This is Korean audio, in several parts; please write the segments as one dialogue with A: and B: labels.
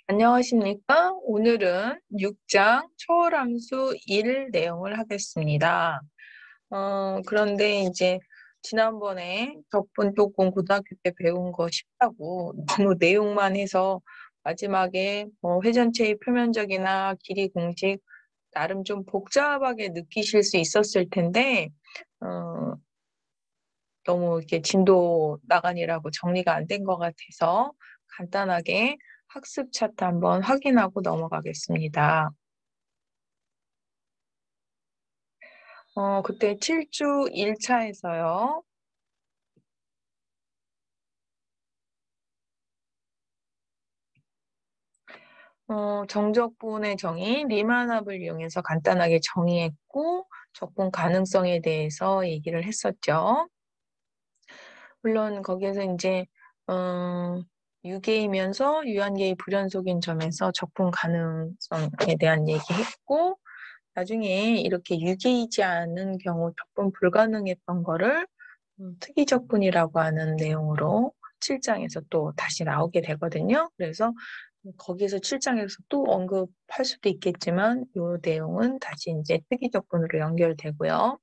A: 안녕하십니까? 오늘은 6장 초월함수 1 내용을 하겠습니다. 그런데 이제 지난번에 적분 조금 고등학교 때 배운 거 쉽다고 너무 내용만 해서 마지막에 회전체의 표면적이나 길이 공식 나름 좀 복잡하게 느끼실 수 있었을 텐데 어, 너무 이렇게 진도 나간이라고 정리가 안 된 것 같아서 간단하게 학습 차트 한번 확인하고 넘어가겠습니다. 그때 7주 1차에서요. 정적분의 정의, 리만합을 이용해서 간단하게 정의했고 적분 가능성에 대해서 얘기를 했었죠. 물론 거기에서 이제 유계이면서 유한계의 불연속인 점에서 적분 가능성에 대한 얘기했고 나중에 이렇게 유계이지 않은 경우 적분 불가능했던 거를 특이적분이라고 하는 내용으로 7장에서 또 다시 나오게 되거든요. 그래서 거기에서 7장에서 또 언급할 수도 있겠지만 이 내용은 다시 이제 특이적분으로 연결되고요.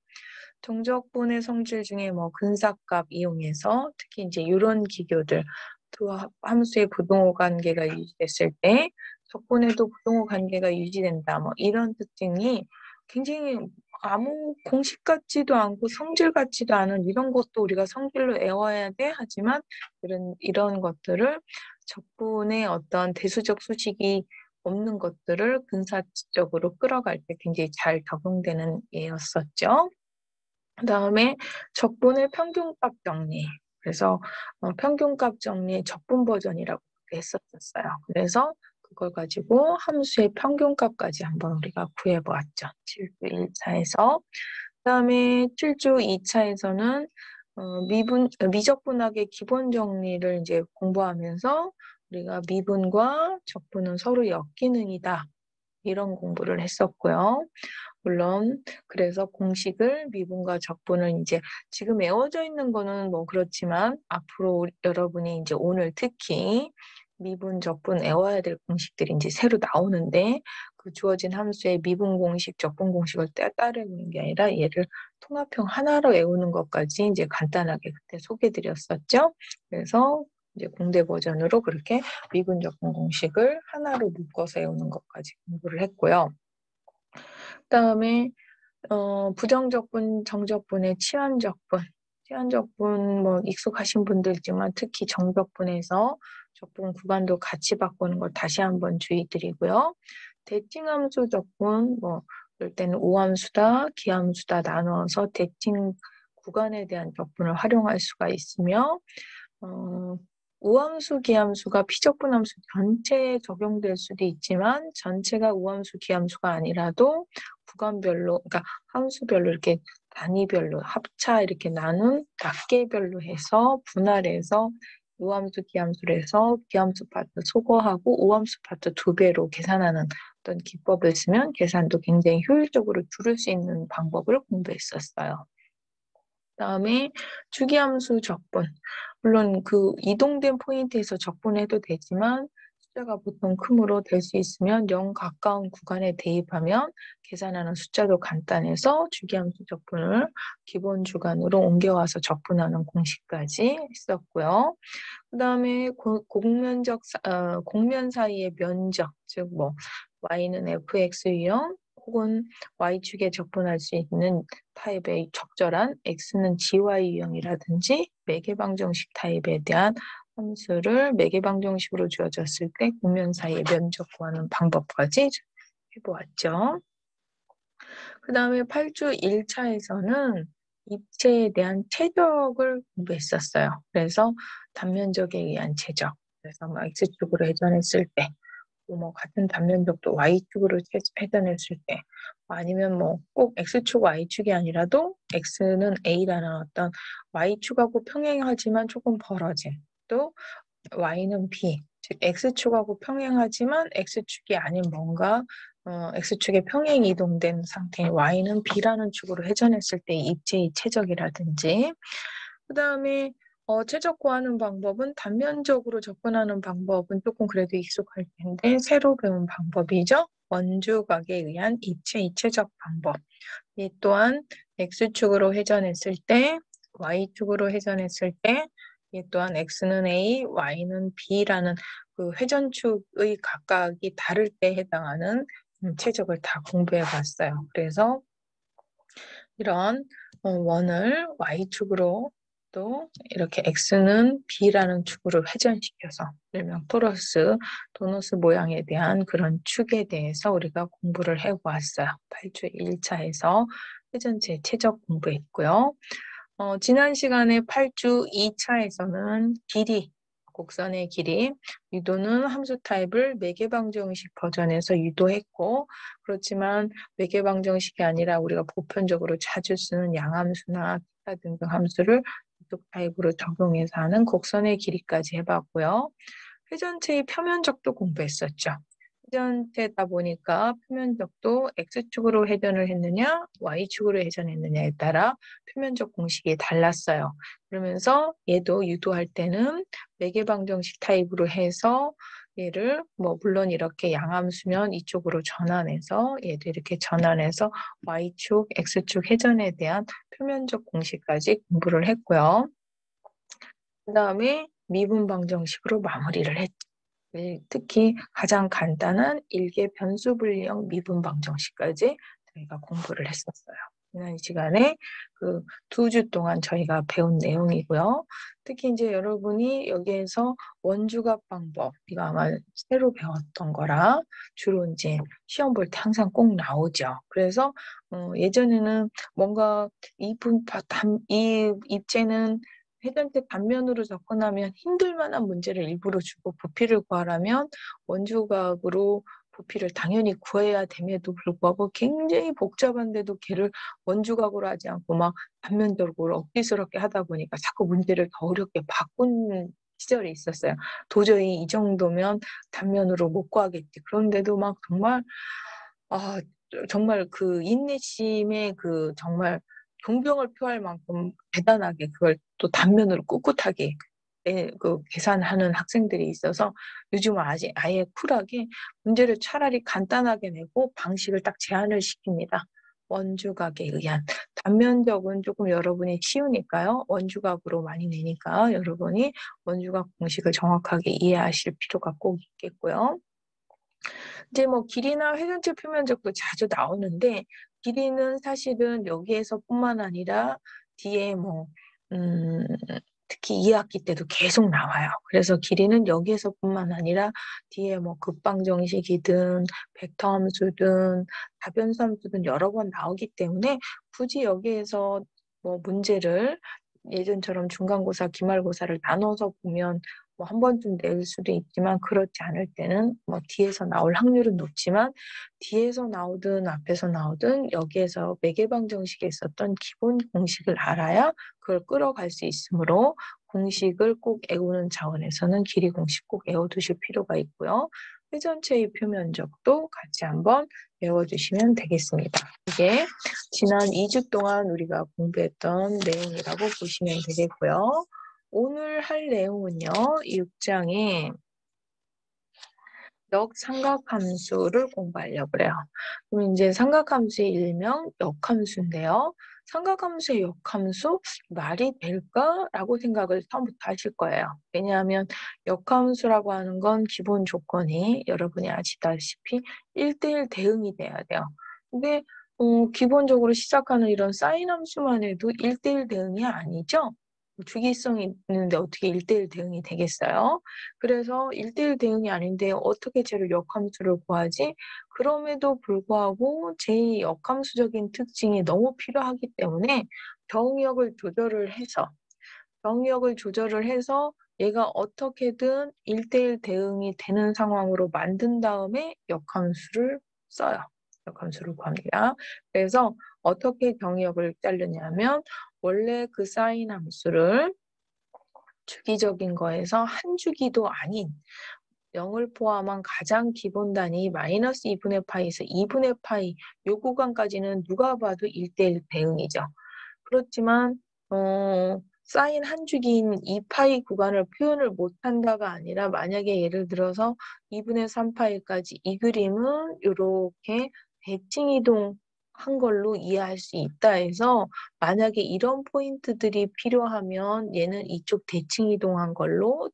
A: 정적분의 성질 중에 뭐 근사값 이용해서 특히 이제 이런 기교들 두 함수의 부동호 관계가 유지됐을 때 적분에도 부동호 관계가 유지된다. 뭐 이런 특징이 굉장히 아무 공식 같지도 않고 성질 같지도 않은 이런 것도 우리가 성질로 외워야 돼. 하지만 이런 것들을 적분의 어떤 대수적 수식이 없는 것들을 근사적으로 끌어갈 때 굉장히 잘 적용되는 예였었죠. 그다음에 적분의 평균값 정리. 그래서 평균값 정리의 적분 버전이라고 했었어요. 그래서 그걸 가지고 함수의 평균값까지 한번 우리가 구해보았죠. 7주 1차에서. 그다음에 7주 2차에서는 미적분학의 기본 정리를 이제 공부하면서 우리가 미분과 적분은 서로 역기능이다. 이런 공부를 했었고요. 물론 그래서 공식을 미분과 적분을 이제 지금 외워져 있는 거는 뭐 그렇지만 앞으로 여러분이 이제 오늘 특히 미분, 적분 외워야 될 공식들이 이제 새로 나오는데 그 주어진 함수의 미분 공식, 적분 공식을 따르는 게 아니라 얘를 통합형 하나로 외우는 것까지 이제 간단하게 그때 소개드렸었죠. 그래서 이제 공대 버전으로 그렇게 미분, 적분 공식을 하나로 묶어서 외우는 것까지 공부를 했고요. 그다음에 부정적분, 정적분의 치환적분. 치환적분 뭐 익숙하신 분들 있지만 특히 정적분에서 적분 구간도 같이 바꾸는 걸 다시 한번 주의 드리고요. 대칭함수 적분 뭐 이럴 때는 오함수다, 기함수다 나눠서 대칭 구간에 대한 적분을 활용할 수가 있으며 우함수, 기함수가 피적분함수 전체에 적용될 수도 있지만 전체가 우함수, 기함수가 아니라도 구간별로, 그러니까 함수별로 이렇게 단위별로 합차 이렇게 나눈 낱개별로 해서 분할해서 우함수, 기함수를 해서 기함수 파트 소거하고 우함수 파트 2배로 계산하는 어떤 기법을 쓰면 계산도 굉장히 효율적으로 줄일 수 있는 방법을 공부했었어요. 그다음에 주기함수 적분. 물론 그 이동된 포인트에서 적분해도 되지만 숫자가 보통 크므로 될 수 있으면 0 가까운 구간에 대입하면 계산하는 숫자도 간단해서 주기함수 적분을 기본 주간으로 옮겨와서 적분하는 공식까지 했었고요. 그다음에 공면 사이의 면적, 즉 뭐 y는 fx 유형 혹은 y축에 적분할 수 있는 타입의 적절한 x는 gy 유형이라든지 매개방정식 타입에 대한 함수를 매개방정식으로 주어졌을 때 공면 사이의 면적 구하는 방법까지 해보았죠. 그 다음에 8주 1차에서는 입체에 대한 최적을 공부했었어요. 그래서 단면적에 의한 최적. 그래서 뭐 X축으로 회전했을 때, 뭐 같은 단면적도 Y축으로 회전했을 때, 아니면 뭐 꼭 X축, Y축이 아니라도 X는 A라는 어떤 Y축하고 평행하지만 조금 벌어진, 또 Y는 B, 즉 X축하고 평행하지만 X축이 아닌 뭔가 X축에 평행 이동된 상태인 Y는 B라는 축으로 회전했을 때 입체의 최적이라든지 그 다음에 최적 구하는 방법은 단면적으로 접근하는 방법은 조금 그래도 익숙할 텐데 새로 배운 방법이죠. 원주각에 의한 입체 이체적 방법. 이 또한 x축으로 회전했을 때, y축으로 회전했을 때, 이 또한 x는 a, y는 b라는 그 회전축의 각각이 다를 때 해당하는 최적을 다 공부해 봤어요. 그래서 이런 원을 y축으로 또 이렇게 x는 b라는 축으로 회전시켜서 일명 도너스 모양에 대한 그런 축에 대해서 우리가 공부를 해보았어요. 8주 1차에서 회전체 최적 공부했고요. 지난 시간에 8주 2차에서는 길이, 곡선의 길이, 유도는 함수 타입을 매개방정식 버전에서 유도했고, 그렇지만 매개방정식이 아니라 우리가 보편적으로 자주 쓰는 양함수나 기타 등등 함수를 이쪽 타입으로 적용해서 하는 곡선의 길이까지 해봤고요. 회전체의 표면적도 공부했었죠. 회전체다 보니까 표면적도 x축으로 회전을 했느냐, y축으로 회전했느냐에 따라 표면적 공식이 달랐어요. 그러면서 얘도 유도할 때는 매개방정식 타입으로 해서 얘를 물론 이렇게 양함수면 이쪽으로 전환해서 얘도 이렇게 전환해서 y축, x축 회전에 대한 표면적 공식까지 공부를 했고요. 그 다음에 미분방정식으로 마무리를 했죠. 특히 가장 간단한 일개 변수 분리형 미분방정식까지 저희가 공부를 했었어요. 지난 시간에 그 2주 동안 저희가 배운 내용이고요. 특히 이제 여러분이 여기에서 원주각 방법, 이거 아마 새로 배웠던 거라 주로 이제 시험 볼 때 항상 꼭 나오죠. 그래서 예전에는 뭔가 이 입체는 회전대 단면으로 접근하면 힘들 만한 문제를 일부러 주고 부피를 구하라면 원주각으로 부피를 당연히 구해야 됨에도 불구하고 굉장히 복잡한데도 걔를 원주각으로 하지 않고 막 단면적으로 억지스럽게 하다 보니까 자꾸 문제를 더 어렵게 바꾼 시절이 있었어요. 도저히 이 정도면 단면으로 못 구하겠지. 그런데도 막 정말 그 인내심에 그 정말 존경을 표할 만큼 대단하게 그걸 또 단면으로 꿋꿋하게 그 계산하는 학생들이 있어서 요즘은 아예 쿨하게 문제를 차라리 간단하게 내고 방식을 딱 제한을 시킵니다. 원주각에 의한 단면적은 조금 여러분이 쉬우니까요. 원주각으로 많이 내니까 여러분이 원주각 공식을 정확하게 이해하실 필요가 꼭 있겠고요. 이제 길이나 회전체 표면적도 자주 나오는데 길이는 사실은 여기에서뿐만 아니라 뒤에 특히 2학기 때도 계속 나와요. 그래서 길이는 여기에서뿐만 아니라 뒤에 급방정식이든 벡터 함수든 다변수 함수든 여러 번 나오기 때문에 굳이 여기에서 문제를 예전처럼 중간고사, 기말고사를 나눠서 보면 한 번쯤 낼 수도 있지만 그렇지 않을 때는 뒤에서 나올 확률은 높지만 뒤에서 나오든 앞에서 나오든 여기에서 매개방정식에 있었던 기본 공식을 알아야 그걸 끌어갈 수 있으므로 공식을 꼭 외우는 차원에서는 길이 공식 꼭 외워두실 필요가 있고요. 회전체의 표면적도 같이 한번 외워주시면 되겠습니다. 이게 지난 2주 동안 우리가 공부했던 내용이라고 보시면 되겠고요. 오늘 할 내용은요. 6장에 역삼각함수를 공부하려고 그래요. 그럼 이제 삼각함수의 일명 역함수인데요. 삼각함수의 역함수 말이 될까라고 생각을 처음부터 하실 거예요. 왜냐하면 역함수라고 하는 건 기본 조건이 여러분이 아시다시피 1대1 대응이 돼야 돼요. 근데 기본적으로 시작하는 이런 사인 함수만 해도 1대1 대응이 아니죠. 주기성이 있는데 어떻게 1대1 대응이 되겠어요? 그래서 1대1 대응이 아닌데 어떻게 쟤를 역함수를 구하지? 그럼에도 불구하고 제 역함수적인 특징이 너무 필요하기 때문에 병역을 조절을 해서 얘가 어떻게든 1대1 대응이 되는 상황으로 만든 다음에 역함수를 써요. 역함수를 구합니다. 그래서 어떻게 병역을 자르냐면 원래 그 사인 함수를 주기적인 거에서 한 주기도 아닌 0을 포함한 가장 기본 단위 마이너스 2분의 파이에서 2분의 파이 요 구간까지는 누가 봐도 1대1 대응이죠. 그렇지만 사인 한 줄기인 2파이 구간을 표현을 못한다가 아니라 만약에 예를 들어서 2분의 3파이까지 이 그림은 이렇게 대칭 이동한 걸로 이해할 수 있다 해서 만약에 이런 포인트들이 필요하면 얘는 이쪽 대칭 이동한 걸로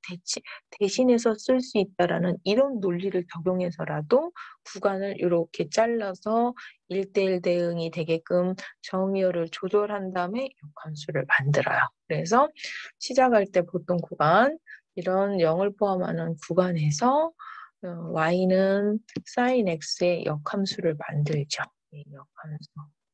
A: 대신해서 쓸 수 있다라는 이런 논리를 적용해서라도 구간을 이렇게 잘라서 1대1 대응이 되게끔 정의어를 조절한 다음에 역함수를 만들어요. 그래서 시작할 때 보통 구간, 이런 0을 포함하는 구간에서 y는 sin x의 역함수를 만들죠. 이 역함수.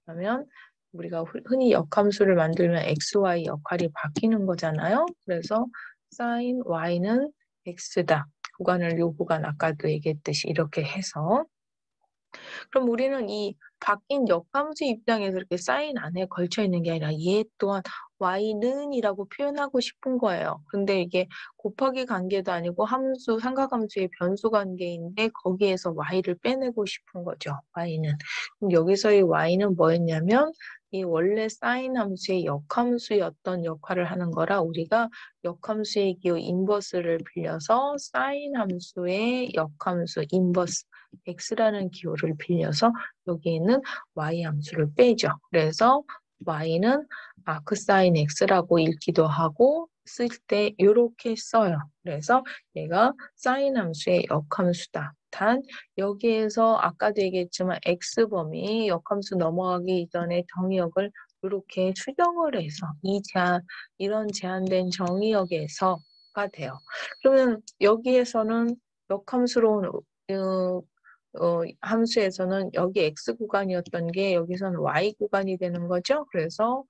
A: 그러면 우리가 흔히 역함수를 만들면 xy 역할이 바뀌는 거잖아요. 그래서 sin y는 x다. 구간을 요 구간 아까도 얘기했듯이 이렇게 해서 그럼 우리는 이 바뀐 역함수 입장에서 이렇게 사인 안에 걸쳐 있는 게 아니라 얘 또한 y는 이라고 표현하고 싶은 거예요. 근데 이게 곱하기 관계도 아니고 함수, 삼각함수의 변수 관계인데 거기에서 y를 빼내고 싶은 거죠. y는. 그럼 여기서의 y는 뭐였냐면 이 원래 사인 함수의 역함수였던 역할을 하는 거라 우리가 역함수의 기호 인버스를 빌려서 사인 함수의 역함수 인버스 x라는 기호를 빌려서 여기에는 y 함수를 빼죠. 그래서 y는 아크사인 x라고 읽기도 하고 쓸 때 이렇게 써요. 그래서 얘가 사인 함수의 역함수다. 단 여기에서 아까도 얘기했지만 x범위 역함수 넘어가기 이전에 정의역을 이렇게 수정을 해서 이런 제한된 정의역에서가 돼요. 그러면 여기에서는 역함수로 함수에서는 여기 x 구간이었던 게 여기서는 y 구간이 되는 거죠. 그래서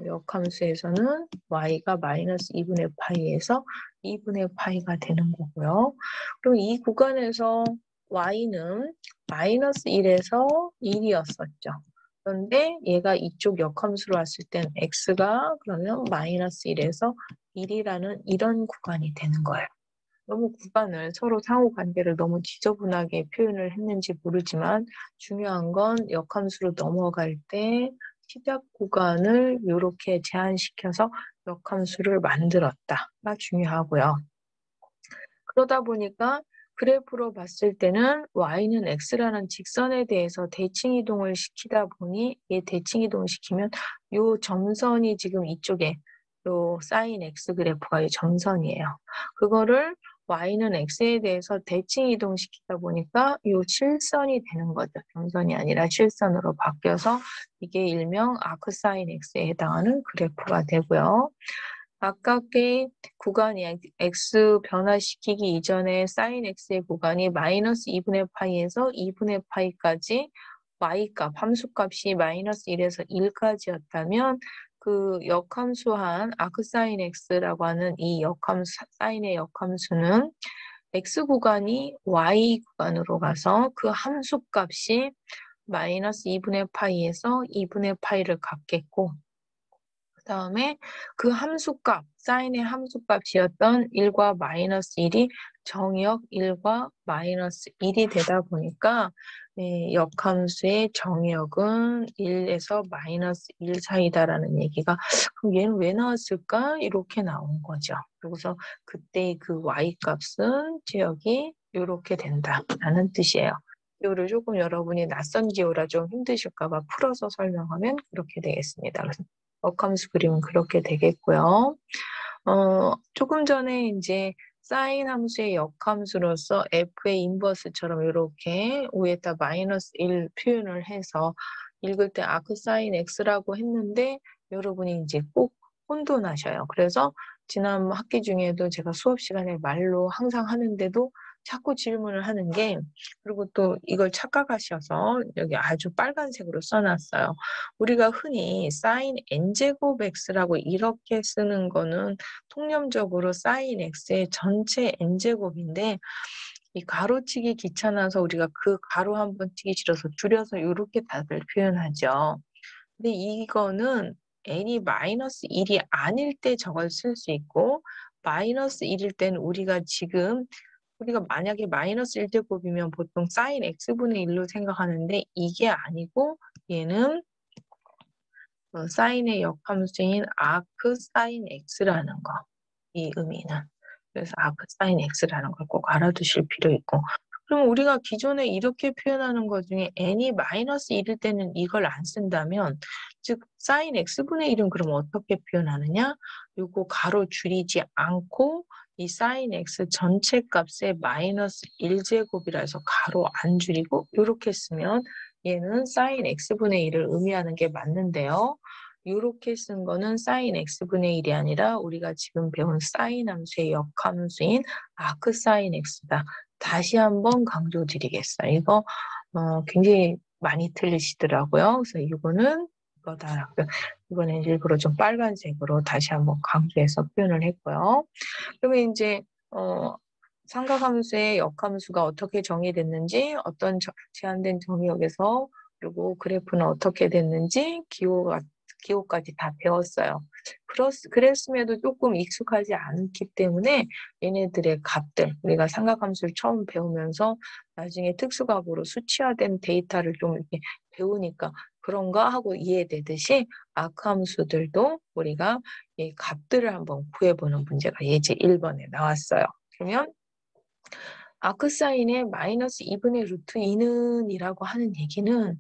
A: 역함수에서는 y가 마이너스 2분의 파이에서 2분의 파이가 되는 거고요. 그럼 이 구간에서 y는 마이너스 1에서 1이었었죠. 그런데 얘가 이쪽 역함수로 왔을 땐 x가 그러면 마이너스 1에서 1이라는 이런 구간이 되는 거예요. 너무 구간을 서로 상호 관계를 너무 지저분하게 표현을 했는지 모르지만 중요한 건 역함수로 넘어갈 때 시작 구간을 이렇게 제한시켜서 역함수를 만들었다가 중요하고요. 그러다 보니까 그래프로 봤을 때는 y는 x라는 직선에 대해서 대칭 이동을 시키다 보니 얘 대칭 이동을 시키면 요 점선이 지금 이쪽에 요 사인 x 그래프가 이 점선이에요. 그거를 y는 x에 대해서 대칭 이동시키다 보니까 요 실선이 되는 거죠. 점선이 아니라 실선으로 바뀌어서 이게 일명 아크사인 x에 해당하는 그래프가 되고요. 아깝게 구간이 x 변화시키기 이전에 사인 x의 구간이 마이너스 2분의 파이에서 2분의 파이까지 y값, 함수값이 마이너스 1에서 1까지였다면 그 역함수한 아크사인 x라고 하는 이 역함수, 사인의 역함수는 x 구간이 y 구간으로 가서 그 함수값이 마이너스 2분의 파이에서 2분의 파이를 갖겠고 그 다음에 그 함수값, 사인의 함수값이었던 1과 마이너스 1이 정역 1과 마이너스 1이 되다 보니까 역함수의 정역은 1에서 마이너스 1 사이다라는 얘기가 그럼 얘는 왜 나왔을까? 이렇게 나온 거죠. 그래서 그때 그 y값은 제역이 이렇게 된다라는 뜻이에요. 기호를 조금 여러분이 낯선 기호라 좀 힘드실까 봐 풀어서 설명하면 그렇게 되겠습니다. 그래서 역함수 그림은 그렇게 되겠고요. 조금 전에 이제 사인 함수의 역함수로서 f의 인버스처럼 이렇게 위에다 마이너스 1 표현을 해서 읽을 때 아크사인 x라고 했는데 여러분이 이제 꼭 혼돈하셔요. 그래서 지난 학기 중에도 제가 수업 시간에 말로 항상 하는데도 자꾸 질문을 하는 게 그리고 또 이걸 착각하셔서 여기 아주 빨간색으로 써놨어요. 우리가 흔히 사인 n제곱 x라고 이렇게 쓰는 거는 통념적으로 사인 x의 전체 n제곱인데 이 가로치기 귀찮아서 우리가 그 가로 한번 치기 싫어서 줄여서 이렇게 다들 표현하죠. 근데 이거는 n이 마이너스 1이 아닐 때 저걸 쓸 수 있고 마이너스 1일 때는 우리가 만약에 마이너스 1제곱이면 보통 사인 x분의 1로 생각하는데 이게 아니고 얘는 사인의 역함수인 아크 사인 x라는 거. 이 의미는. 그래서 아크 사인 x라는 걸 꼭 알아두실 필요 있고. 그럼 우리가 기존에 이렇게 표현하는 것 중에 n이 마이너스 1일 때는 이걸 안 쓴다면, 즉 사인 x분의 1은 그럼 어떻게 표현하느냐? 요거 가로 줄이지 않고 이 사인 x 전체 값에 마이너스 1제곱이라 해서 가로 안 줄이고 이렇게 쓰면 얘는 사인 x분의 1을 의미하는 게 맞는데요. 이렇게 쓴 거는 사인 x분의 1이 아니라 우리가 지금 배운 사인 함수의 역함수인 아크 사인 x다. 다시 한번 강조드리겠어요. 이거 굉장히 많이 틀리시더라고요. 그래서 이거는 이거다. 이번엔 일부러 좀 빨간색으로 다시 한번 강조해서 표현을 했고요. 그러면 이제 삼각함수의 역함수가 어떻게 정의됐는지, 어떤 제한된 정의역에서, 그리고 그래프는 어떻게 됐는지, 기호까지 다 배웠어요. 그랬음에도 조금 익숙하지 않기 때문에 얘네들의 값들, 우리가 삼각함수를 처음 배우면서 나중에 특수값으로 수치화된 데이터를 좀 이렇게 배우니까 그런가 하고 이해되듯이 아크함수들도 우리가 이 값들을 한번 구해보는 문제가 예제 1번에 나왔어요. 그러면 아크사인의 마이너스 2분의 루트 2는 이라고 하는 얘기는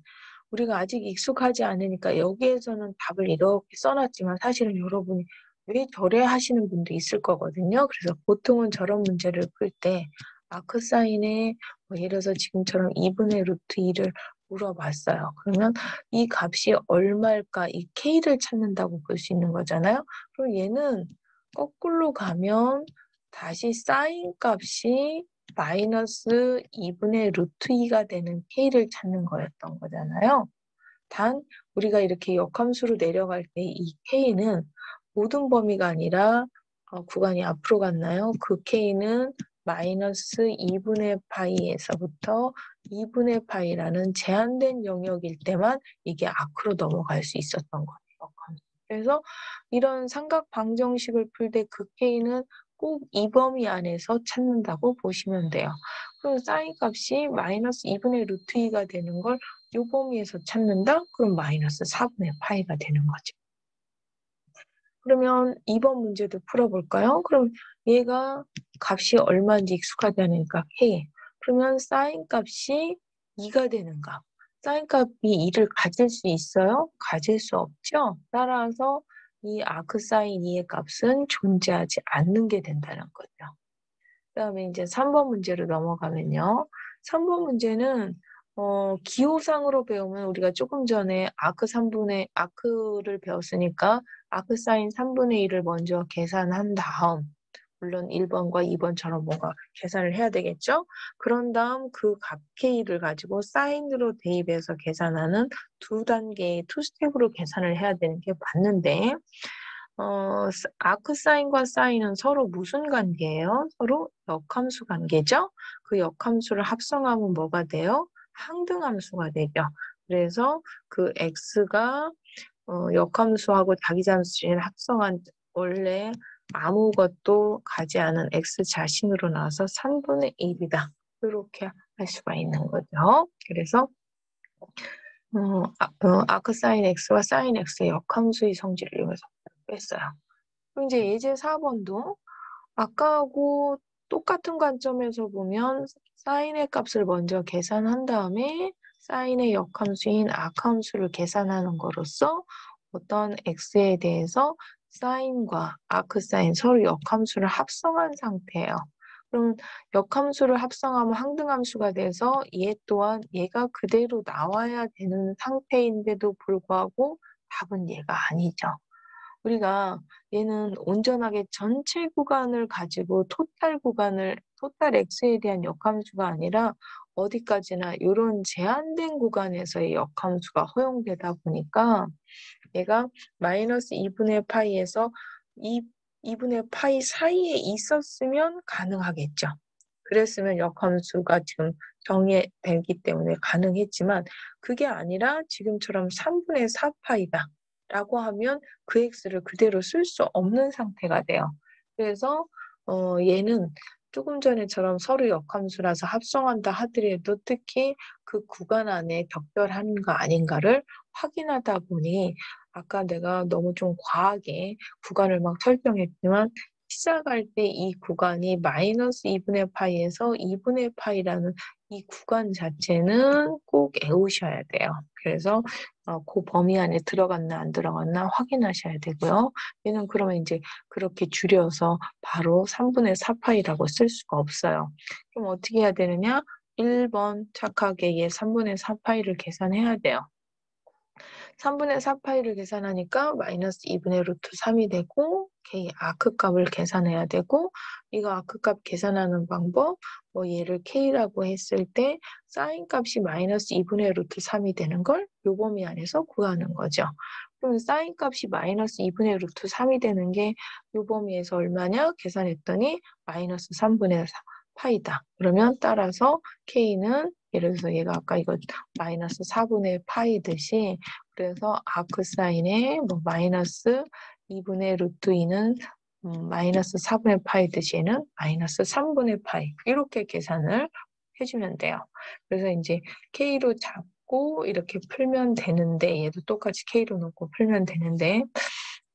A: 우리가 아직 익숙하지 않으니까 여기에서는 답을 이렇게 써놨지만 사실은 여러분이 왜 저래 하시는 분도 있을 거거든요. 그래서 보통은 저런 문제를 풀 때 아크사인의 예를 들어서 지금처럼 2분의 루트 2를 물어봤어요. 그러면 이 값이 얼마일까? 이 k를 찾는다고 볼 수 있는 거잖아요. 그럼 얘는 거꾸로 가면 다시 사인 값이 마이너스 2분의 루트 2가 되는 k를 찾는 거였던 거잖아요. 단 우리가 이렇게 역함수로 내려갈 때 이 k는 모든 범위가 아니라 구간이 앞으로 갔나요? 그 k는 마이너스 2분의 파이에서부터 2분의 파이라는 제한된 영역일 때만 이게 앞으로 넘어갈 수 있었던 거예요. 역함수. 그래서 이런 삼각 방정식을 풀 때 그 k는 꼭 이 범위 안에서 찾는다고 보시면 돼요. 그럼 사인 값이 마이너스 2분의 루트 2가 되는 걸 이 범위에서 찾는다? 그럼 마이너스 4분의 파이가 되는 거죠. 그러면 2번 문제도 풀어볼까요? 그럼 얘가 값이 얼마인지 익숙하지 않으니까 k. 그러면 사인 값이 2가 되는 값. 사인 값이 2를 가질 수 있어요? 가질 수 없죠? 따라서 이 아크 사인 2의 값은 존재하지 않는 게 된다는 거죠. 그다음에 이제 3번 문제로 넘어가면요. 3번 문제는 기호상으로 배우면 우리가 조금 전에 아크를 배웠으니까 아크 사인 3분의 1을 먼저 계산한 다음, 물론 1번과 2번처럼 뭔가 계산을 해야 되겠죠? 그런 다음 그 값 k를 가지고 사인으로 대입해서 계산하는 두 단계의 투 스텝으로 계산을 해야 되는 게 맞는데, 아크 사인과 사인은 서로 무슨 관계예요? 서로 역함수 관계죠? 그 역함수를 합성하면 뭐가 돼요? 항등함수가 되죠. 그래서 그 x가 역함수하고 자기장수를 합성한 원래 아무것도 가지 않은 x 자신으로 나와서 3분의 1이다. 이렇게 할 수가 있는 거죠. 그래서 아크 사인 x와 사인 x의 역함수의 성질을 이용해서 뺐어요. 그럼 이제 예제 4번도 아까하고 똑같은 관점에서 보면 사인의 값을 먼저 계산한 다음에 사인의 역함수인 악함수를 계산하는 거로써 어떤 x에 대해서 사인과 아크사인 서로 역함수를 합성한 상태예요. 그럼 역함수를 합성하면 항등함수가 돼서 얘 또한 얘가 그대로 나와야 되는 상태인데도 불구하고 답은 얘가 아니죠. 우리가 얘는 온전하게 전체 구간을 가지고 토탈 x에 대한 역함수가 아니라 어디까지나 이런 제한된 구간에서의 역함수가 허용되다 보니까 얘가 마이너스 2분의 파이에서 2분의 파이 사이에 있었으면 가능하겠죠. 그랬으면 역함수가 지금 정의되기 때문에 가능했지만 그게 아니라 지금처럼 3분의 4파이다 라고 하면 그 x를 그대로 쓸 수 없는 상태가 돼요. 그래서 얘는 조금 전에처럼 서로 역함수라서 합성한다 하더라도 특히 그 구간 안에 적절한가 아닌가를 확인하다 보니 아까 내가 너무 좀 과하게 구간을 막 설정했지만 시작할 때 이 구간이 마이너스 2분의 파이에서 2분의 파이라는 이 구간 자체는 꼭 외우셔야 돼요. 그래서 그 범위 안에 들어갔나 안 들어갔나 확인하셔야 되고요. 얘는 그러면 이제 그렇게 줄여서 바로 3분의 4파이라고 쓸 수가 없어요. 그럼 어떻게 해야 되느냐? 1번 착하게 얘 3분의 4파이를 계산해야 돼요. 3분의 4파이를 계산하니까 마이너스 2분의 루트 3이 되고 K 아크값을 계산해야 되고 이거 아크값 계산하는 방법 뭐 얘를 K라고 했을 때 사인 값이 마이너스 2분의 루트 3이 되는 걸 요 범위 안에서 구하는 거죠. 그럼 사인 값이 마이너스 2분의 루트 3이 되는 게 요 범위에서 얼마냐? 계산했더니 마이너스 3분의 4파이다. 그러면 따라서 K는 예를 들어서 얘가 아까 이거 마이너스 4분의 파이듯이 그래서 아크 사인에 뭐 마이너스 2분의 루트 2는 마이너스 4분의 파이 듯이는 마이너스 3분의 파이 이렇게 계산을 해주면 돼요. 그래서 이제 K로 잡고 이렇게 풀면 되는데 얘도 똑같이 K로 놓고 풀면 되는데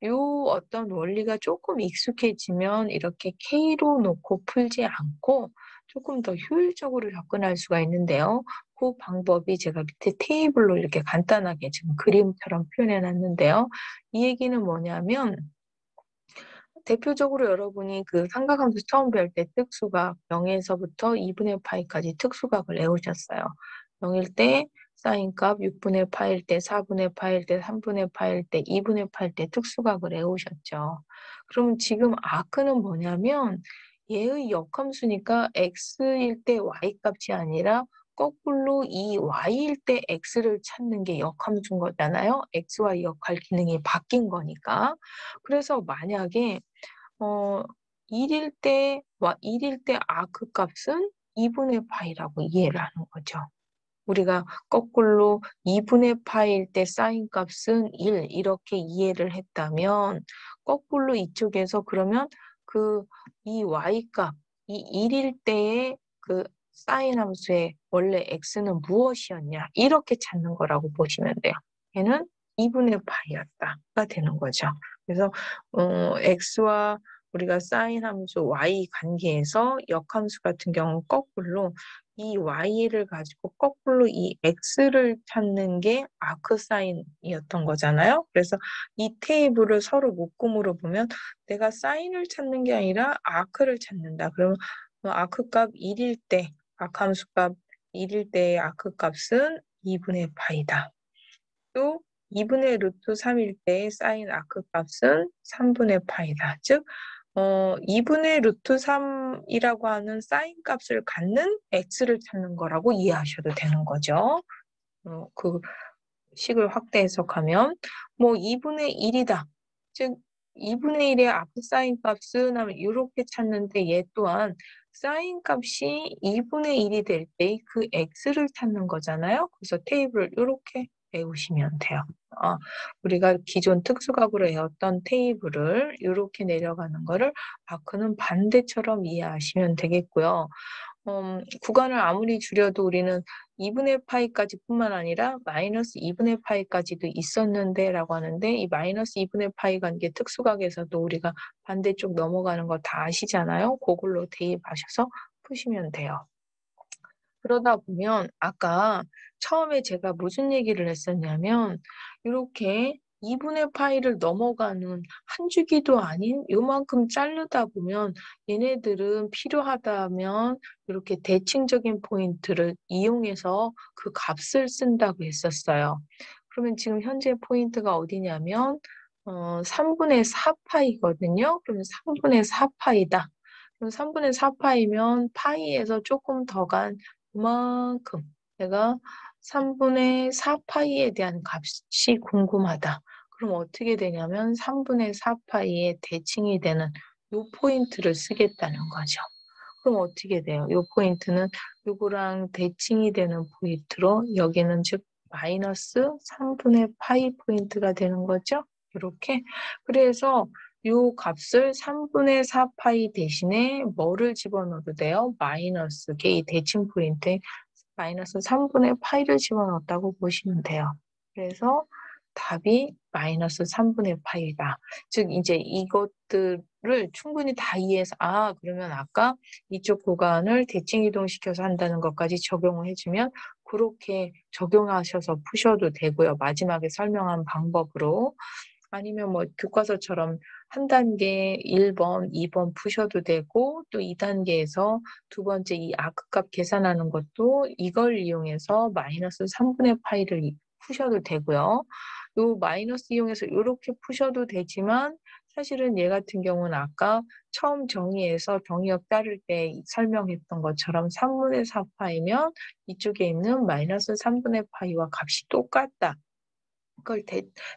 A: 요 어떤 원리가 조금 익숙해지면 이렇게 K로 놓고 풀지 않고 조금 더 효율적으로 접근할 수가 있는데요. 그 방법이 제가 밑에 테이블로 이렇게 간단하게 지금 그림처럼 표현해 놨는데요. 이 얘기는 뭐냐면 대표적으로 여러분이 그 삼각함수 처음 배울 때 특수각 0에서부터 2분의 파이까지 특수각을 외우셨어요. 0일 때 사인값, 6분의 파일 때, 4분의 파일 때, 3분의 파일 때, 2분의 파일 때 특수각을 외우셨죠. 그럼 지금 아크는 뭐냐면 얘의 역함수니까 x일 때 y값이 아니라 거꾸로 이 y일 때 x를 찾는 게 역함수인 거잖아요. x와 역할 기능이 바뀐 거니까. 그래서 만약에 1일 때, 1일 때 아크 값은 2분의 파이라고 이해를 하는 거죠. 우리가 거꾸로 2분의 파일 때 사인 값은 1 이렇게 이해를 했다면 거꾸로 이쪽에서 그러면 그 이 y값, 이 1일 때의 그 사인 함수의 원래 x는 무엇이었냐 이렇게 찾는 거라고 보시면 돼요. 얘는 2분의 파이였다가 되는 거죠. 그래서 x와 우리가 사인 함수 y 관계에서 역함수 같은 경우 거꾸로 이 y를 가지고 거꾸로 이 x를 찾는 게 아크 사인이었던 거잖아요. 그래서 이 테이블을 서로 묶음으로 보면 내가 사인을 찾는 게 아니라 아크를 찾는다. 그러면 아크 값 1일 때, 아크함수 값 1일 때의 아크 값은 2분의 파이다. 또 2분의 루트 3일 때의 사인 아크 값은 3분의 파이다. 즉 2분의 루트 3이라고 하는 사인 값을 갖는 x를 찾는 거라고 이해하셔도 되는 거죠. 그 식을 확대 해석하면 뭐 2분의 1이다. 즉 2분의 1의 앞 사인 값은 하면 이렇게 찾는데 얘 또한 사인 값이 2분의 1이 될 때 그 x를 찾는 거잖아요. 그래서 테이블을 이렇게 외우시면 돼요. 우리가 기존 특수각으로 외웠던 테이블을 이렇게 내려가는 거를 아크는 반대처럼 이해하시면 되겠고요. 구간을 아무리 줄여도 우리는 2분의 파이까지 뿐만 아니라 마이너스 2분의 파이까지도 있었는데 라고 하는데 이 마이너스 2분의 파이가 이게 특수각에서도 우리가 반대쪽 넘어가는 거 다 아시잖아요. 그걸로 대입하셔서 푸시면 돼요. 그러다 보면 아까 처음에 제가 무슨 얘기를 했었냐면 이렇게 2분의 파이를 넘어가는 한 주기도 아닌 요만큼 자르다 보면 얘네들은 필요하다면 이렇게 대칭적인 포인트를 이용해서 그 값을 쓴다고 했었어요. 그러면 지금 현재 포인트가 어디냐면 3분의 4파이거든요. 그러면 3분의 4파이다. 그럼 3분의 4파이면 파이에서 조금 더간 그만큼 내가 3분의 4파이에 대한 값이 궁금하다. 그럼 어떻게 되냐면 3분의 4파이의 대칭이 되는 요 포인트를 쓰겠다는 거죠. 그럼 어떻게 돼요? 요 포인트는 요거랑 대칭이 되는 포인트로 여기는 즉 마이너스 3분의 파이 포인트가 되는 거죠. 이렇게. 그래서 요 값을 3분의 4 파이 대신에 뭐를 집어넣어도 돼요? 마이너스, 이 대칭 프린트에 마이너스 3분의 파이를 집어넣었다고 보시면 돼요. 그래서 답이 마이너스 3분의 파이다. 즉 이제 이것들을 충분히 다 이해해서 그러면 아까 이쪽 구간을 대칭 이동시켜서 한다는 것까지 적용을 해주면 그렇게 적용하셔서 푸셔도 되고요. 마지막에 설명한 방법으로. 아니면 뭐 교과서처럼 한 단계 1번, 2번 푸셔도 되고 또 2단계에서 두 번째 이 아크값 계산하는 것도 이걸 이용해서 마이너스 3분의 파이를 푸셔도 되고요. 요 마이너스 이용해서 이렇게 푸셔도 되지만 사실은 얘 같은 경우는 아까 처음 정의해서 정의역 따를 때 설명했던 것처럼 3분의 4파이면 이쪽에 있는 마이너스 3분의 파이와 값이 똑같다. 그걸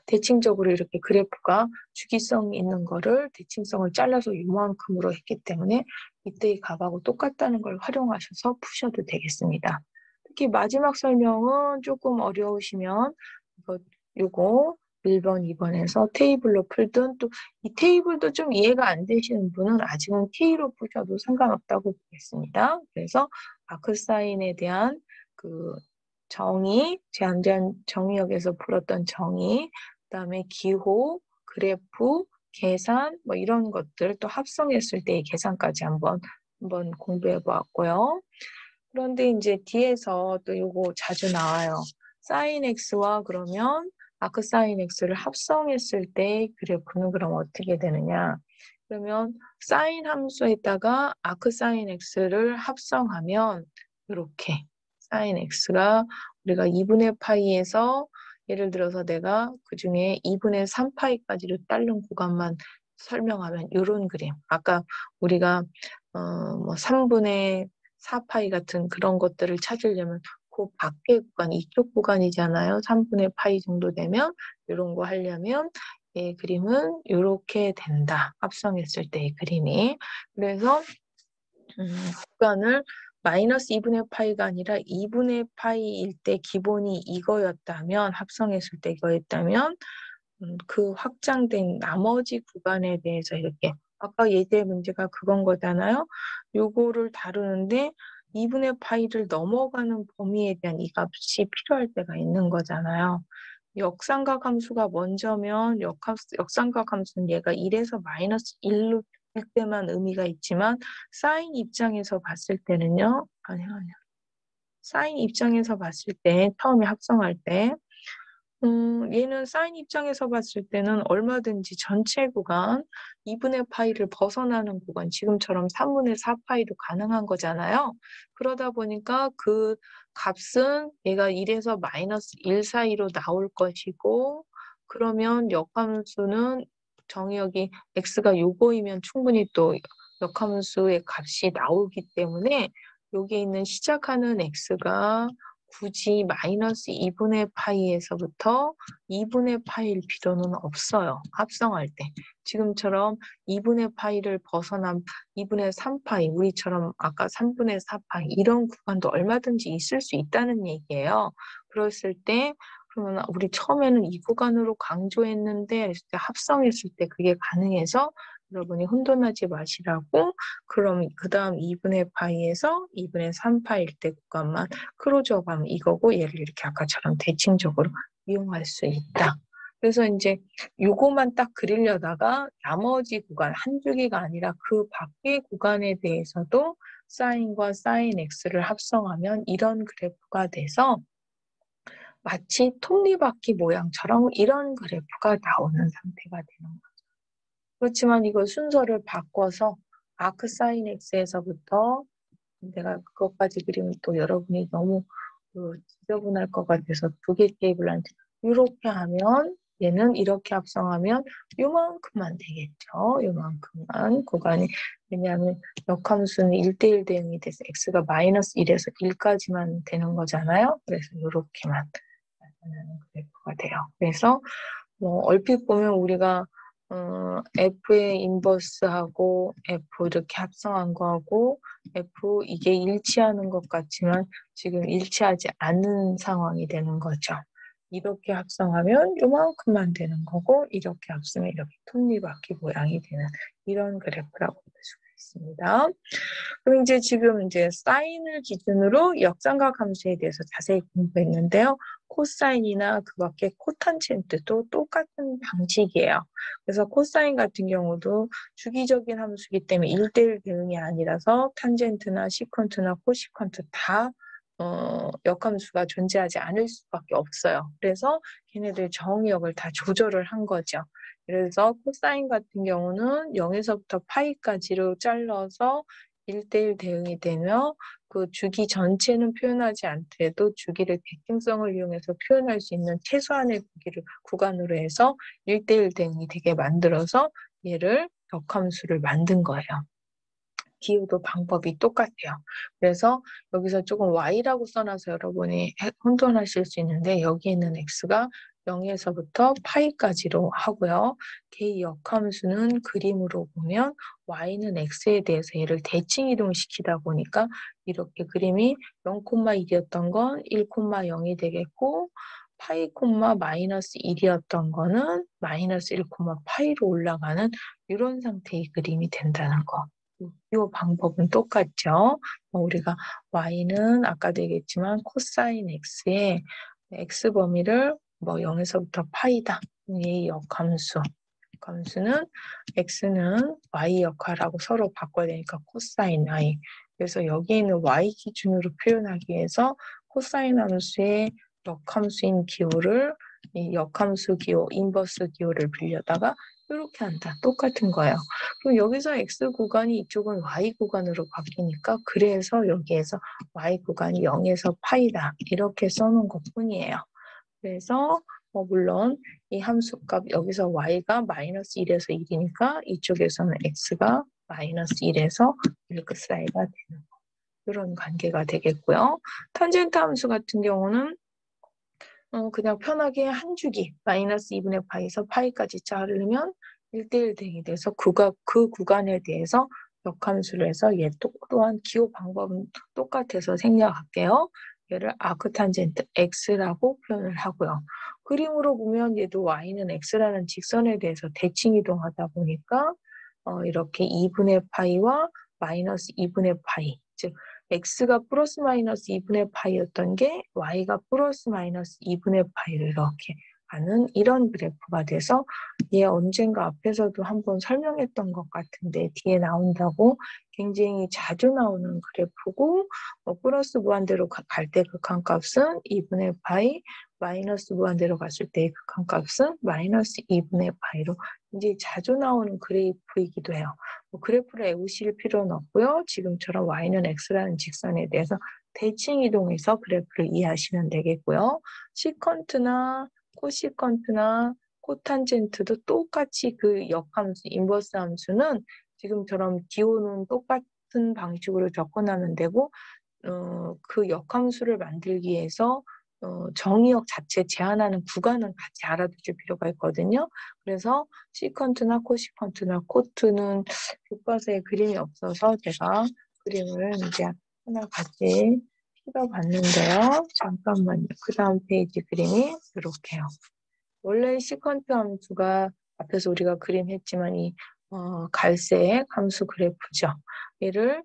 A: 대칭적으로 이렇게 그래프가 주기성 있는 거를 대칭성을 잘라서 이만큼으로 했기 때문에 이때의 값하고 똑같다는 걸 활용하셔서 푸셔도 되겠습니다. 특히 마지막 설명은 조금 어려우시면 요거 1번, 2번에서 테이블로 풀든 또 이 테이블도 좀 이해가 안 되시는 분은 아직은 K로 푸셔도 상관없다고 보겠습니다. 그래서 아크사인에 대한 그 정의, 제한제한 정의역에서 풀었던 정의, 그다음에 기호, 그래프, 계산 뭐 이런 것들 또 합성했을 때의 계산까지 한번 공부해 보았고요. 그런데 이제 뒤에서 또 요거 자주 나와요. 사인 x와 그러면 아크 사인 x를 합성했을 때 그래프는 그럼 어떻게 되느냐? 그러면 사인 함수에다가 아크 사인 x를 합성하면 이렇게 사인 x가 우리가 2분의 파이에서 예를 들어서 내가 그중에 2분의 3파이까지를 따른 구간만 설명하면 이런 그림. 아까 우리가 뭐 3분의 4파이 같은 그런 것들을 찾으려면 그 밖의 구간, 이쪽 구간이잖아요. 3분의 파이 정도 되면 이런 거 하려면 이 그림은 이렇게 된다. 합성했을 때의 그림이. 그래서 구간을 마이너스 2분의 파이가 아니라 2분의 파이일 때 기본이 이거였다면 합성했을 때 이거였다면 그 확장된 나머지 구간에 대해서 이렇게 아까 예제 문제가 그건 거잖아요. 요거를 다루는데 2분의 파이를 넘어가는 범위에 대한 이 값이 필요할 때가 있는 거잖아요. 역삼각 함수가 먼저면 역삼각 함수는 얘가 1에서 마이너스 1로 일 때만 의미가 있지만 사인 입장에서 봤을 때는요. 아니야. 사인 입장에서 봤을 때 처음에 합성할 때 얘는 사인 입장에서 봤을 때는 얼마든지 전체 구간 2분의 파이를 벗어나는 구간 지금처럼 3분의 4파이도 가능한 거잖아요. 그러다 보니까 그 값은 얘가 1에서 마이너스 1 사이로 나올 것이고 그러면 역함수는 정의역이 x가 요거이면 충분히 또 역함수의 값이 나오기 때문에 여기 있는 시작하는 x가 굳이 마이너스 2분의 파이에서부터 2분의 파이일 필요는 없어요. 합성할 때. 지금처럼 2분의 파이를 벗어난 2분의 3파이, 우리처럼 아까 3분의 4파이 이런 구간도 얼마든지 있을 수 있다는 얘기예요. 그랬을 때 그러면 우리 처음에는 이 구간으로 강조했는데 합성했을 때 그게 가능해서 여러분이 혼돈하지 마시라고 그럼 그 다음 2분의 파이에서 2분의 3파일 때 구간만 크로즈업하면 이거고 얘를 이렇게 아까처럼 대칭적으로 이용할 수 있다. 그래서 이제 요거만 딱 그리려다가 나머지 구간 한 줄기가 아니라 그 밖의 구간에 대해서도 사인과 사인 x를 합성하면 이런 그래프가 돼서 마치 톱니바퀴 모양처럼 이런 그래프가 나오는 상태가 되는 거죠. 그렇지만 이거 순서를 바꿔서 아크 사인 x에서부터 내가 그것까지 그리면 또 여러분이 너무 지저분할 것 같아서 두 개 테이블한테 이렇게 하면 얘는 이렇게 합성하면 요만큼만 되겠죠. 요만큼만 구간이 왜냐하면 역함수는 1대1 대응이 돼서 x가 마이너스 1에서 1까지만 되는 거잖아요. 그래서 이렇게만 나타나는 그래프가 돼요. 그래서 뭐 얼핏 보면 우리가 F의 인버스하고 F 이렇게 합성한 거하고 F 이게 일치하는 것 같지만 지금 일치하지 않는 상황이 되는 거죠.
B: 이렇게 합성하면 요만큼만 되는 거고 이렇게 합성하면 이렇게 톱니바퀴 모양이 되는 이런 그래프라고 볼 수가 있습니다. 그럼 지금 사인을 기준으로 역삼각 함수에 대해서 자세히 공부했는데요. 코사인이나 그 밖에 코탄젠트도 똑같은 방식이에요. 그래서 코사인 같은 경우도 주기적인 함수이기 때문에 1대1 대응이 아니라서 탄젠트나 시컨트나 코시컨트 다 역함수가 존재하지 않을 수밖에 없어요. 그래서 걔네들 정의역을 다 조절을 한 거죠. 그래서 코사인 같은 경우는 0에서부터 파이까지로 잘라서 1대1 대응이 되며 그 주기 전체는 표현하지 않더라도 주기를 대칭성을 이용해서 표현할 수 있는 최소한의 구간으로 해서 1대1 대응이 되게 만들어서 얘를 역함수를 만든 거예요. 기호도 방법이 똑같아요. 그래서 여기서 조금 y라고 써놔서 여러분이 혼돈하실 수 있는데 여기에는 x가 0에서부터 파이까지로 하고요. k 역함수는 그림으로 보면 y는 x에 대해서 얘를 대칭 이동시키다 보니까 이렇게 그림이 0,1이었던 건 1,0이 되겠고 파이, 마이너스 1이었던 거는 마이너스 1,파이로 올라가는 이런 상태의 그림이 된다는 거. 이 방법은 똑같죠. 우리가 y는 아까도 얘기했지만 코사인 x의 x 범위를 0에서부터 파이다. 이 역함수. 함수는 x는 y 역할하고 서로 바꿔야 되니까 코사인 y. 그래서 여기 있는 y 기준으로 표현하기 위해서 코사인 함수의 역함수인 기호를 이 역함수 기호, 인버스 기호를 빌려다가 이렇게 한다. 똑같은 거예요. 그럼 여기서 x 구간이 이쪽은 y 구간으로 바뀌니까 그래서 여기에서 y 구간이 0에서 파이다. 이렇게 써놓은 것뿐이에요. 그래서 물론 이 함수값 여기서 y가 마이너스 1에서 1이니까 이쪽에서는 x가 마이너스 1에서 1 그 사이가 되는 거. 이런 관계가 되겠고요. 탄젠트 함수 같은 경우는 그냥 편하게 한 주기 마이너스 2분의 파이에서 파이까지 자르면 1대1 대응이 돼서 그 구간에 대해서 역함수를 해서 얘 또한 기호 방법은 똑같아서 생략할게요. 얘를 아크탄젠트 x라고 표현을 하고요. 그림으로 보면 얘도 y는 x라는 직선에 대해서 대칭 이동하다 보니까 이렇게 2분의 파이와 마이너스 2분의 파이, 즉 x가 플러스 마이너스 2분의 파이였던 게 y가 플러스 마이너스 2분의 파이를 이렇게 하는 이런 그래프가 돼서 얘 언젠가 앞에서도 한번 설명했던 것 같은데 뒤에 나온다고 굉장히 자주 나오는 그래프고 플러스 무한대로 갈 때 극한값은 2분의 파이, 마이너스 무한대로 갔을 때 극한값은 마이너스 2분의 파이로 굉장히 자주 나오는 그래프이기도 해요. 그래프를 외우실 필요는 없고요. 지금처럼 y는 x라는 직선에 대해서 대칭 이동해서 그래프를 이해하시면 되겠고요. 시컨트나 코시컨트나 코탄젠트도 똑같이 그 역함수, 인버스 함수는 지금처럼 기호는 똑같은 방식으로 접근하면 되고 그 역함수를 만들기 위해서 정의역 자체 제한하는 구간은 같이 알아두실 필요가 있거든요. 그래서 시컨트나 코시컨트나 코트는 교과서에 그림이 없어서 제가 그림을 하나 같이 뜯어봤는데요. 잠깐만요. 그 다음 페이지 그림이 이렇게요. 원래 시컨트 함수가 앞에서 우리가 그림 했지만 이 갈색 함수 그래프죠. 얘를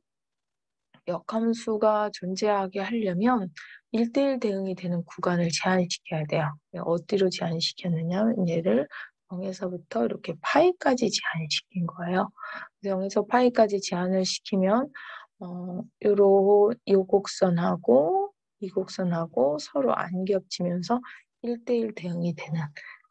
B: 역함수가 존재하게 하려면 1대1 대응이 되는 구간을 제한시켜야 돼요. 어디로 제한시켰느냐? 얘를 0에서부터 이렇게 파이까지 제한시킨 거예요. 0에서 파이까지 제한을 시키면 요 곡선하고 이 곡선하고 서로 안 겹치면서 1대1 대응이 되는.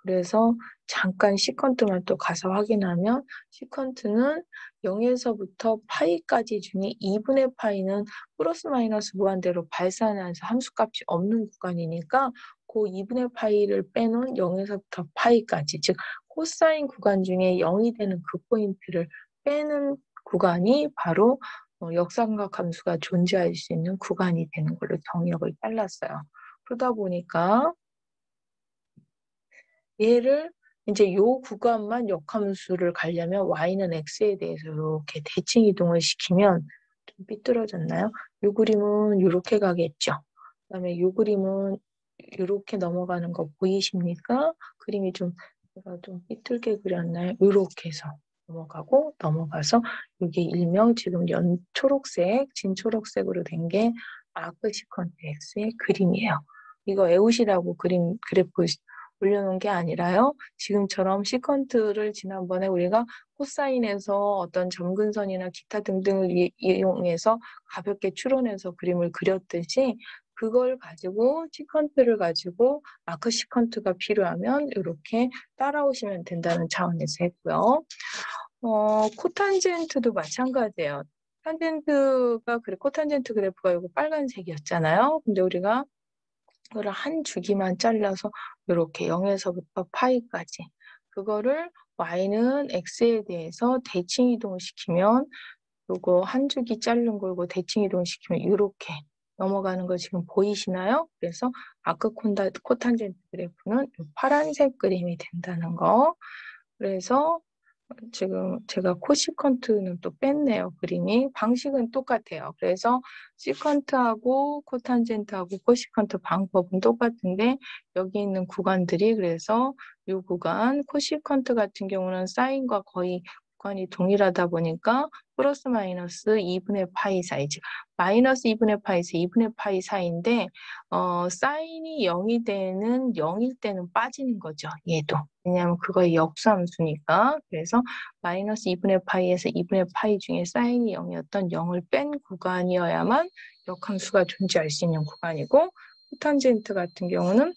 B: 그래서 잠깐 시컨트만 또 가서 확인하면 시컨트는 0에서부터 파이까지 중에 2분의 파이는 플러스 마이너스 무한대로 발산해서 함수값이 없는 구간이니까 그 2분의 파이를 빼놓은 0에서부터 파이까지, 즉 코사인 구간 중에 0이 되는 그 포인트를 빼는 구간이 바로 역삼각 함수가 존재할 수 있는 구간이 되는 걸로 정의역을 잘랐어요. 그러다 보니까 얘를 요 구간만 역함수를 가려면 y는 x에 대해서 이렇게 대칭 이동을 시키면 좀 삐뚤어졌나요? 요 그림은 이렇게 가겠죠. 그다음에 요 그림은 이렇게 넘어가는 거 보이십니까? 그림이 좀 제가 좀 삐뚤게 그렸나요? 이렇게 해서 넘어가고 넘어가서 이게 일명 지금 연 초록색, 진 초록색으로 된 게 아크 시컨트 X의 그림이에요. 이거 에웃이라고 그래프 올려놓은 게 아니라요. 지금처럼 시컨트를 지난번에 우리가 코사인에서 어떤 점근선이나 기타 등등을 이용해서 가볍게 추론해서 그림을 그렸듯이 그걸 가지고 시컨트를 가지고 아크 시컨트가 필요하면 이렇게 따라오시면 된다는 차원에서 했고요. 코탄젠트도 마찬가지예요. 탄젠트가 그래 코탄젠트 그래프가 이거 빨간색이었잖아요. 근데 우리가 그거를 한 주기만 잘라서 이렇게 0에서부터 파이까지 그거를 y는 x에 대해서 대칭 이동을 시키면 요거 한 주기 자른 거 이거 대칭 이동시키면 이렇게 넘어가는 거 지금 보이시나요? 그래서 아크 코탄젠트 그래프는 파란색 그림이 된다는 거. 그래서 지금 제가 코시컨트는 또 뺐네요. 그림이. 방식은 똑같아요. 그래서 시컨트하고 코탄젠트하고 코시컨트 방법은 똑같은데 여기 있는 구간들이 그래서 이 구간 코시컨트 같은 경우는 사인과 거의 구간이 동일하다 보니까 플러스 마이너스 2분의 파이 사이즈 마이너스 2분의 파이에서 2분의 파이 사이인데 사인이 0이 되는 0일 때는 빠지는 거죠. 얘도. 왜냐하면 그거의 역수함수니까. 그래서 마이너스 2분의 파이에서 2분의 파이 중에 사인이 0이었던 0을 뺀 구간이어야만 역함수가 존재할 수 있는 구간이고 코탄젠트 같은 경우는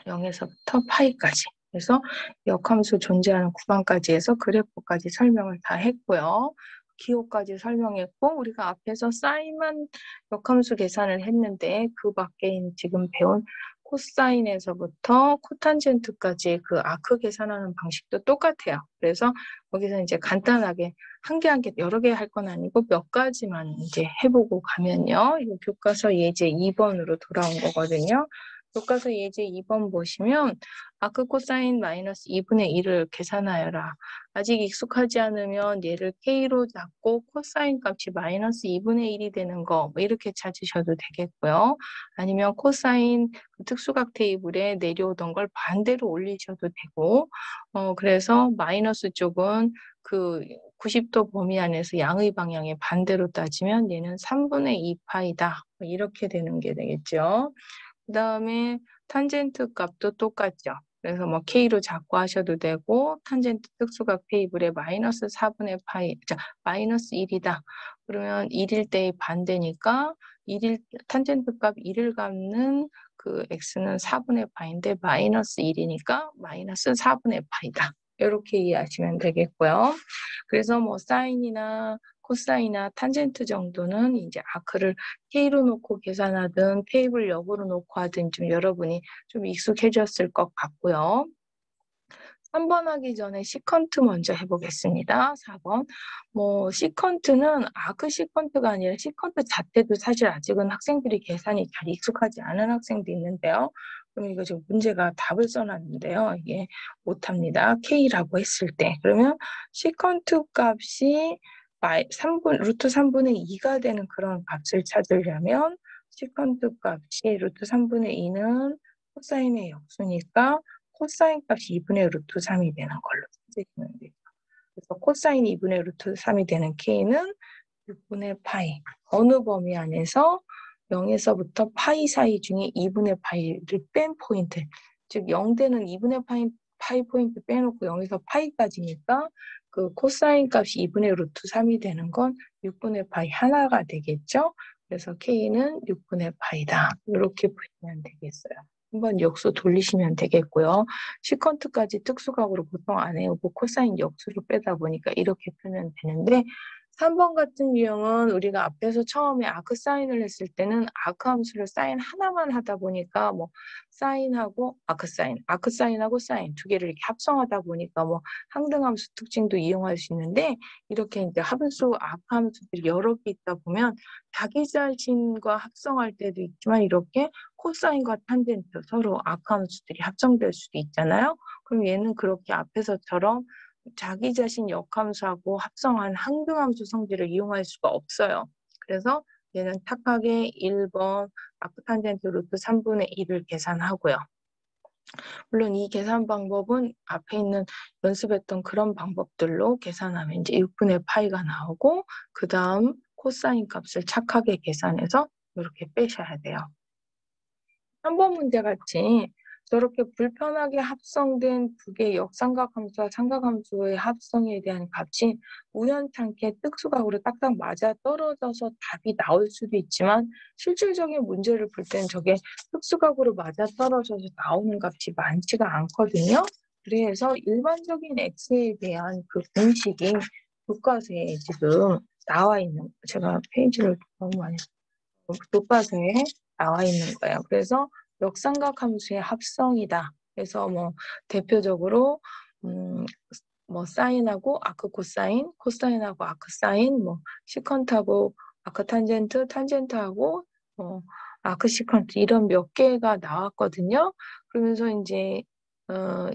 B: 0에서부터 파이까지 그래서 역함수 존재하는 구간까지 해서 그래프까지 설명을 다 했고요. 기호까지 설명했고 우리가 앞에서 사인만 역함수 계산을 했는데 그 밖에 지금 배운 코사인에서부터 코탄젠트까지 그 아크 계산하는 방식도 똑같아요. 그래서 거기서 이제 간단하게 한 개 한 개 여러 개 할 건 아니고 몇 가지만 이제 해보고 가면요. 이 교과서 예제 2번으로 돌아온 거거든요. 교과서 예제 2번 보시면 아크 코사인 마이너스 2분의 1을 계산하여라. 아직 익숙하지 않으면 얘를 K로 잡고 코사인 값이 마이너스 2분의 1이 되는 거 뭐 이렇게 찾으셔도 되겠고요. 아니면 코사인 그 특수각 테이블에 내려오던 걸 반대로 올리셔도 되고 그래서 마이너스 쪽은 그 90도 범위 안에서 양의 방향의 반대로 따지면 얘는 3분의 2파이다. 이렇게 되는 게 되겠죠. 그 다음에 탄젠트 값도 똑같죠. 그래서 뭐 K로 잡고 하셔도 되고 탄젠트 특수각 테이블에 마이너스 4분의 파이, 자, 마이너스 1이다. 그러면 1일 때의 반대니까 탄젠트 값 1을 갚는 그 X는 4분의 파인데 마이너스 1이니까 마이너스 4분의 파이다. 이렇게 이해하시면 되겠고요. 그래서 뭐 사인이나 코사인이나 탄젠트 정도는 이제 아크를 K로 놓고 계산하든 테이블 역으로 놓고 하든 좀 여러분이 좀 익숙해졌을 것 같고요. 3번 하기 전에 시컨트 먼저 해보겠습니다. 4번. 뭐 시컨트는 아크 시컨트가 아니라 시컨트 자체도 사실 아직은 학생들이 계산이 잘 익숙하지 않은 학생도 있는데요. 그럼 이거 지금 문제가 답을 써놨는데요. 이게 못합니다. K라고 했을 때. 그러면 시컨트 값이 루트 3분의 2가 되는 그런 값을 찾으려면 시컨트 값이 루트 3분의 2는 코사인의 역수니까 코사인 값이 2분의 루트 3이 되는 걸로 찾으시면 돼요. 그래서 코사인 2분의 루트 3이 되는 K는 6분의 파이. 어느 범위 안에서 0에서부터 파이 사이 중에 2분의 파이를 뺀 포인트. 즉 0대는 2분의 파이 포인트 빼놓고 0에서 파이까지니까 그 코사인 값이 2분의 루트 3이 되는 건 6분의 파이 하나가 되겠죠. 그래서 K는 6분의 파이다. 이렇게 보시면 되겠어요. 한번 역수 돌리시면 되겠고요. 시컨트까지 특수각으로 보통 안 해요. 뭐 코사인 역수로 빼다 보니까 이렇게 풀면 되는데 3번 같은 유형은 우리가 앞에서 처음에 아크 사인을 했을 때는 아크 함수를 사인 하나만 하다 보니까 뭐 사인하고 아크 사인하고 사인 두 개를 이렇게 합성하다 보니까 뭐 항등함수 특징도 이용할 수 있는데 이렇게 이제 함수 아크 함수들이 여러 개 있다 보면 자기 자신과 합성할 때도 있지만 이렇게 코사인과 탄젠트 서로 아크 함수들이 합성될 수도 있잖아요. 그럼 얘는 그렇게 앞에서처럼 자기 자신 역함수하고 합성한 항등함수 성질을 이용할 수가 없어요. 그래서
A: 얘는 착하게 1번 아크탄젠트 루트 3분의 1을 계산하고요. 물론 이 계산 방법은 앞에 있는 연습했던 그런 방법들로 계산하면 이제 6분의 파이가 나오고 그 다음 코사인 값을 착하게 계산해서 이렇게 빼셔야 돼요. 3번 문제 같이 저렇게 불편하게 합성된 두 개의 역삼각 함수와 삼각 함수의 합성에 대한 값이 우연찮게 특수각으로 딱딱 맞아 떨어져서 답이 나올 수도 있지만 실질적인 문제를 볼 때는 저게 특수각으로 맞아 떨어져서 나오는 값이 많지가 않거든요. 그래서 일반적인 x에 대한 그 공식이 교과서에 지금 나와 있는, 제가 페이지를 너무 많이 교과서에 나와 있는 거예요. 그래서 역삼각 함수의 합성이다. 그래서 뭐 대표적으로 뭐 사인하고 아크 코사인, 코사인하고 아크 사인, 뭐 시컨트하고 아크 탄젠트, 탄젠트하고 뭐 아크 시컨트 이런 몇 개가 나왔거든요. 그러면서 이제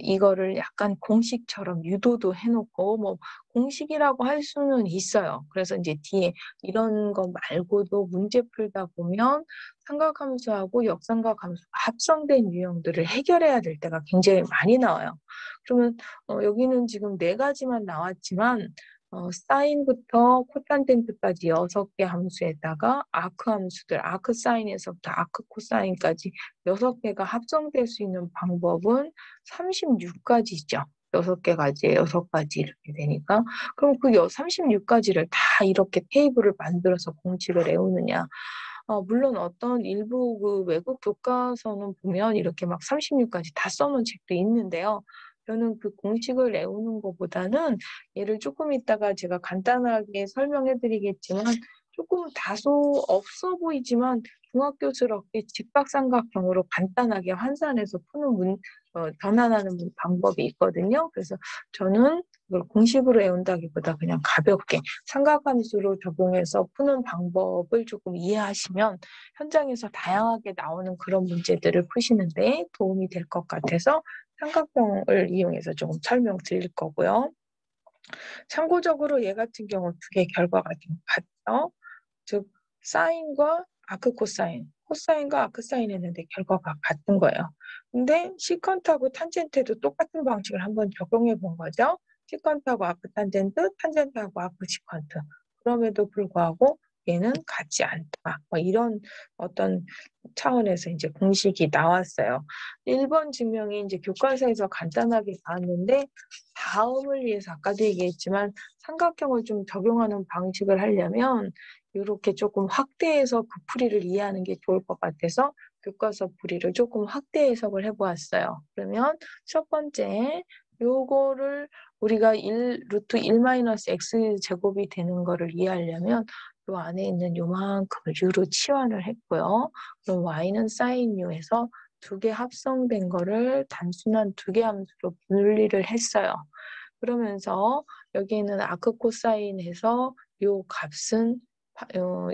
A: 이거를 약간 공식처럼 유도도 해놓고 뭐 공식이라고 할 수는 있어요. 그래서 이제 뒤에 이런 거 말고도 문제 풀다 보면 삼각함수하고 역삼각함수가 합성된 유형들을 해결해야 될 때가 굉장히 많이 나와요. 그러면 여기는 지금 4가지만 나왔지만 사인부터 코탄젠트까지 6개 함수에다가 아크 함수들, 아크 사인에서부터 아크 코사인까지 6개가 합성될 수 있는 방법은 36가지죠. 6개까지, 6가지 이렇게 되니까. 그럼 그 36가지를 다 이렇게 테이블을 만들어서 공식을 외우느냐. 물론 어떤 일부 그 외국 교과서는 보면 이렇게 막 36가지 다 써놓은 책도 있는데요. 저는 그 공식을 외우는 것보다는 얘를 조금 있다가 제가 간단하게 설명해 드리겠지만 조금 다소 없어 보이지만 중학교스럽게 직각삼각형으로 간단하게 환산해서 푸는 변환하는 방법이 있거든요. 그래서 저는 이걸 공식으로 외운다기보다 그냥 가볍게 삼각함수로 적용해서 푸는 방법을 조금 이해하시면 현장에서 다양하게 나오는 그런 문제들을 푸시는데 도움이 될 것 같아서 삼각형을 이용해서 조금 설명드릴 거고요. 참고적으로 얘 같은 경우 두 개 결과가 좀 같죠. 즉 사인과 아크 코사인, 코사인과 아크 사인 했는데 결과가 같은 거예요. 근데 시컨트하고 탄젠트에도 똑같은 방식을 한번 적용해 본 거죠. 시컨트하고 아크 탄젠트, 탄젠트하고 아크 시컨트. 그럼에도 불구하고 얘는 같지 않다. 뭐 이런 어떤 차원에서 이제 공식이 나왔어요. 1번 증명이 이제 교과서에서 간단하게 나왔는데 다음을 위해서 아까도 얘기했지만 삼각형을 좀 적용하는 방식을 하려면 이렇게 조금 확대해서 그 풀이를 이해하는 게 좋을 것 같아서 교과서 풀이를 조금 확대 해석을 해보았어요. 그러면 첫 번째 요거를 우리가 루트 1-x 제곱이 되는 거를 이해하려면 요 안에 있는 요만큼을 u로 치환을 했고요. 그럼 y는 sin u에서 두 개 합성된 거를 단순한 두 개 함수로 분리를 했어요. 그러면서 여기는 아크 코사인에서 요 값은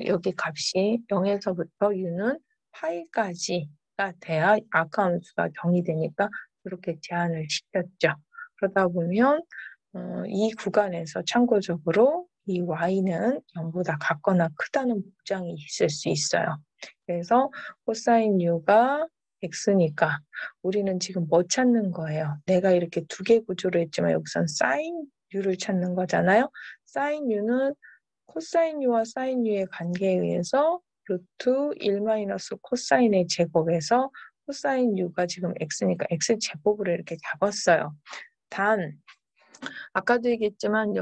A: 여기 값이 0에서부터 u는 파이까지가 돼야 아크 함수가 정의되니까 이렇게 제한을 시켰죠. 그러다 보면 이 구간에서 참고적으로 이 y는 0보다 같거나 크다는 보장이 있을 수 있어요. 그래서 코사인 u가 x니까 우리는 지금 뭐 찾는 거예요? 내가 이렇게 두 개 구조로 했지만 여기선 사인 u를 찾는 거잖아요. 사인 u는 코사인 u와 사인 u의 관계에 의해서 루트 1 마이너스 코사인의 제곱에서 코사인 u가 지금 x니까 x 제곱으로 이렇게 잡았어요. 단 아까도 얘기했지만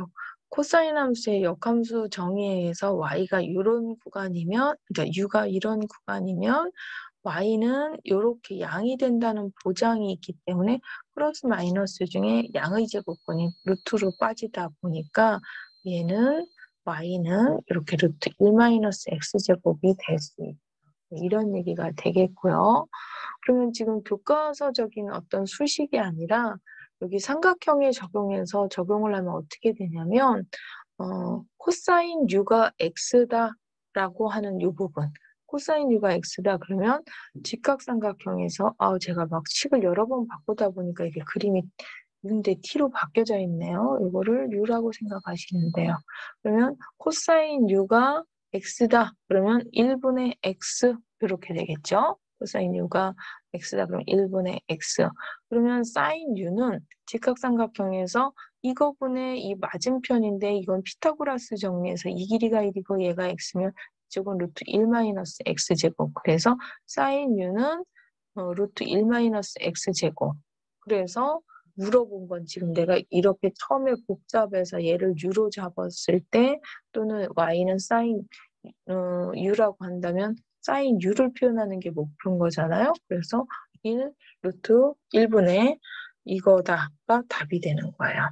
A: 코사인 함수의 역함수 정의에 의해서 y가 이런 구간이면, 그러니까 u가 이런 구간이면 y는 이렇게 양이 된다는 보장이 있기 때문에 플러스 마이너스 중에 양의 제곱분이 루트로 빠지다 보니까 얘는 y는 이렇게 루트 1-x제곱이 될 수 있다. 이런 얘기가 되겠고요. 그러면 지금 교과서적인 어떤 수식이 아니라 여기 삼각형에 적용해서 적용을 하면 어떻게 되냐면 코사인 u가 x다라고 하는 이 부분 코사인 u가 x다 그러면 직각삼각형에서 제가 막 식을 여러 번 바꾸다 보니까 이게 그림이 근데 t로 바뀌어져 있네요. 이거를 u라고 생각하시면 돼요. 그러면 코사인 u가 x다. 그러면 1분의 x 이렇게 되겠죠. 코사인 u가 x다. 그러면 1분의 x. 그러면 사인 u는 직각삼각형에서 이거분의 이 맞은편인데 이건 피타고라스 정리해서 이 길이가 1이고 얘가 x면 이쪽은 루트 1 마이너스 x제곱. 그래서 사인 u는 루트 1 마이너스 x제곱. 그래서 물어본 건 지금 내가 이렇게 처음에 복잡해서 얘를 u로 잡았을 때 또는 y는 사인 u라고 한다면 사인 u를 표현하는 게 목표인 거잖아요. 그래서 1 루트 1분의 이거다가 답이 되는 거예요.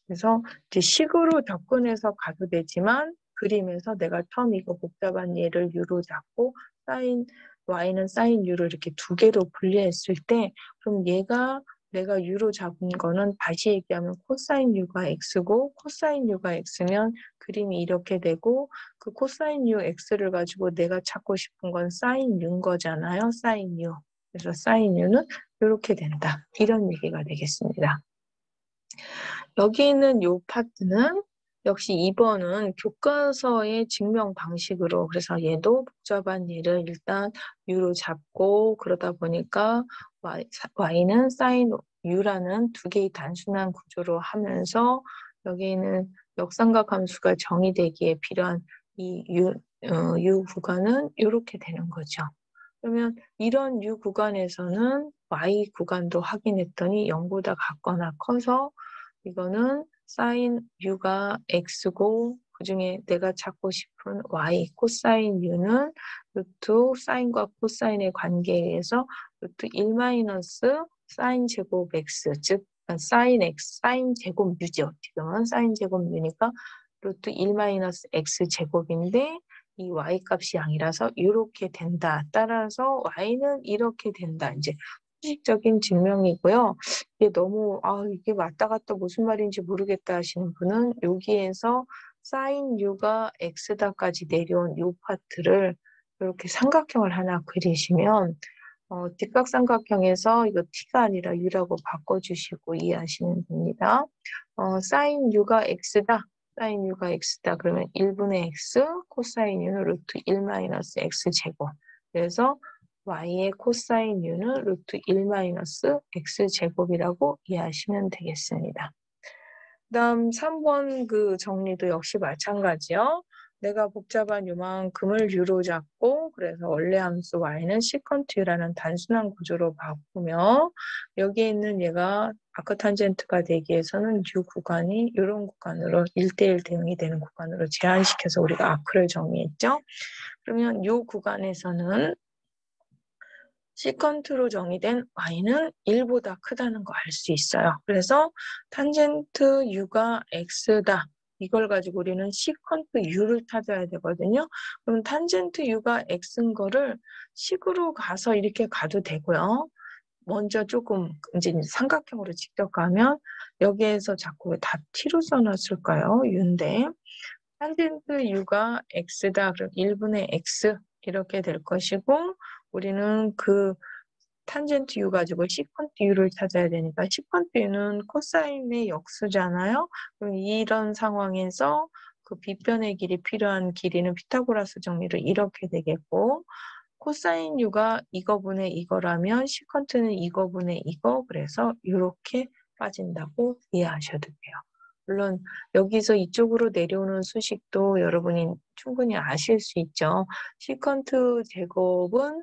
A: 그래서 이제 식으로 접근해서 가도 되지만 그림에서 내가 처음 이거 복잡한 얘를 u로 잡고 사인 y는 사인 u를 이렇게 두 개로 분리했을 때 그럼 얘가 내가 u로 잡은 거는 다시 얘기하면 코사인 u가 x고 코사인 u가 x면 그림이 이렇게 되고 그 코사인 u x를 가지고 내가 찾고 싶은 건 사인 u인 거잖아요. 사인 u. 그래서 사인 u는 이렇게 된다. 이런 얘기가 되겠습니다. 여기 있는 이 파트는 역시 2번은 교과서의 증명 방식으로 그래서 얘도 복잡한 얘를 일단 u로 잡고 그러다 보니까 y는 sin u라는 두 개의 단순한 구조로 하면서 여기는 역삼각 함수가 정의되기에 필요한 이 u 구간은 이렇게 되는 거죠. 그러면 이런 u 구간에서는 y 구간도 확인했더니 0보다 같거나 커서 이거는 사인 u가 x고 그중에 내가 찾고 싶은 y 코사인 u는 루트 사인과 코사인의 관계에 의해서 루트 1 마이너스 사인 제곱 x 즉 사인 x 사인 제곱 u죠. 지금은 사인 제곱 u니까 루트 1 마이너스 x 제곱인데 이 y 값이 0이라서 이렇게 된다. 따라서 y는 이렇게 된다. 이제 수식적인 증명이고요. 이게 너무 이게 왔다 갔다 무슨 말인지 모르겠다 하시는 분은 여기에서 사인 u가 x다까지 내려온 이 파트를 이렇게 삼각형을 하나 그리시면 뒷각삼각형에서 이거 t가 아니라 u라고 바꿔주시고 이해하시면 됩니다. 사인 u가 x다. 사인 u가 x다. 그러면 1분의 x 코사인 u는 루트 1 마이너스 x제곱. 그래서 y의 코사인 u는 루트 1 마이너스 x제곱이라고 이해하시면 되겠습니다. 그다음 3번 그 정리도 역시 마찬가지요. 내가 복잡한 요만큼을 u로 잡고 그래서 원래 함수 y는 시컨트 u라는 단순한 구조로 바꾸며 여기에 있는 얘가 아크탄젠트가 되기 위해서는 u 구간이 이런 구간으로 1대1 대응이 되는 구간으로 제한시켜서 우리가 아크를 정의했죠. 그러면 이 구간에서는 시컨트로 정의된 y는 1보다 크다는 거 알 수 있어요. 그래서 탄젠트 u가 x다. 이걸 가지고 우리는 시컨트 u를 찾아야 되거든요. 그럼 탄젠트 u가 x인 거를 식으로 가서 이렇게 가도 되고요. 먼저 조금 이제 삼각형으로 직접 가면 여기에서 자꾸 왜 다 t로 써놨을까요? u인데 탄젠트 u가 x다. 그럼 1분의 x 이렇게 될 것이고 우리는 그 탄젠트 u 가지고 시컨트 u를 찾아야 되니까 시컨트 u는 코사인의 역수잖아요. 그럼 이런 상황에서 그 빗변의 길이 필요한 길이는 피타고라스 정리로 이렇게 되겠고 코사인 u가 이거분의 이거라면 시컨트는 이거분의 이거 그래서 이렇게 빠진다고 이해하셔도 돼요. 물론 여기서 이쪽으로 내려오는 수식도 여러분이 충분히 아실 수 있죠. 시컨트 제곱은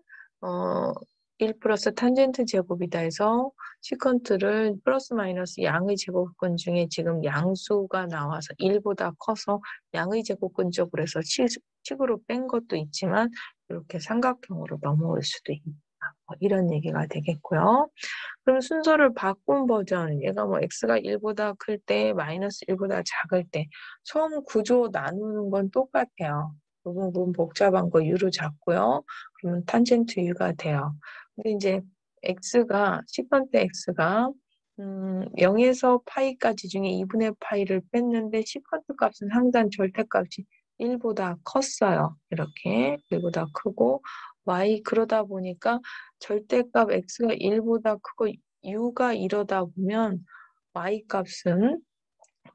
A: 1 플러스 탄젠트 제곱이다 해서 시컨트를 플러스 마이너스 양의 제곱근 중에 지금 양수가 나와서 1보다 커서 양의 제곱근 쪽으로 해서 식으로 뺀 것도 있지만 이렇게 삼각형으로 넘어올 수도 있다. 이런 얘기가 되겠고요. 그럼 순서를 바꾼 버전, 얘가 뭐 x가 1보다 클 때, 마이너스 1보다 작을 때, 처음 구조 나누는 건 똑같아요. 그 부분 복잡한 거 u로 잡고요. 그러면 탄젠트 u가 돼요. 근데 이제 x가, 시컨트 x가 0에서 파이까지 중에 2분의 파이를 뺐는데 시컨트 값은 항상 절대값이 1보다 컸어요. 이렇게 1보다 크고 y 그러다 보니까 절대값 x가 1보다 크고 u가 이러다 보면 y 값은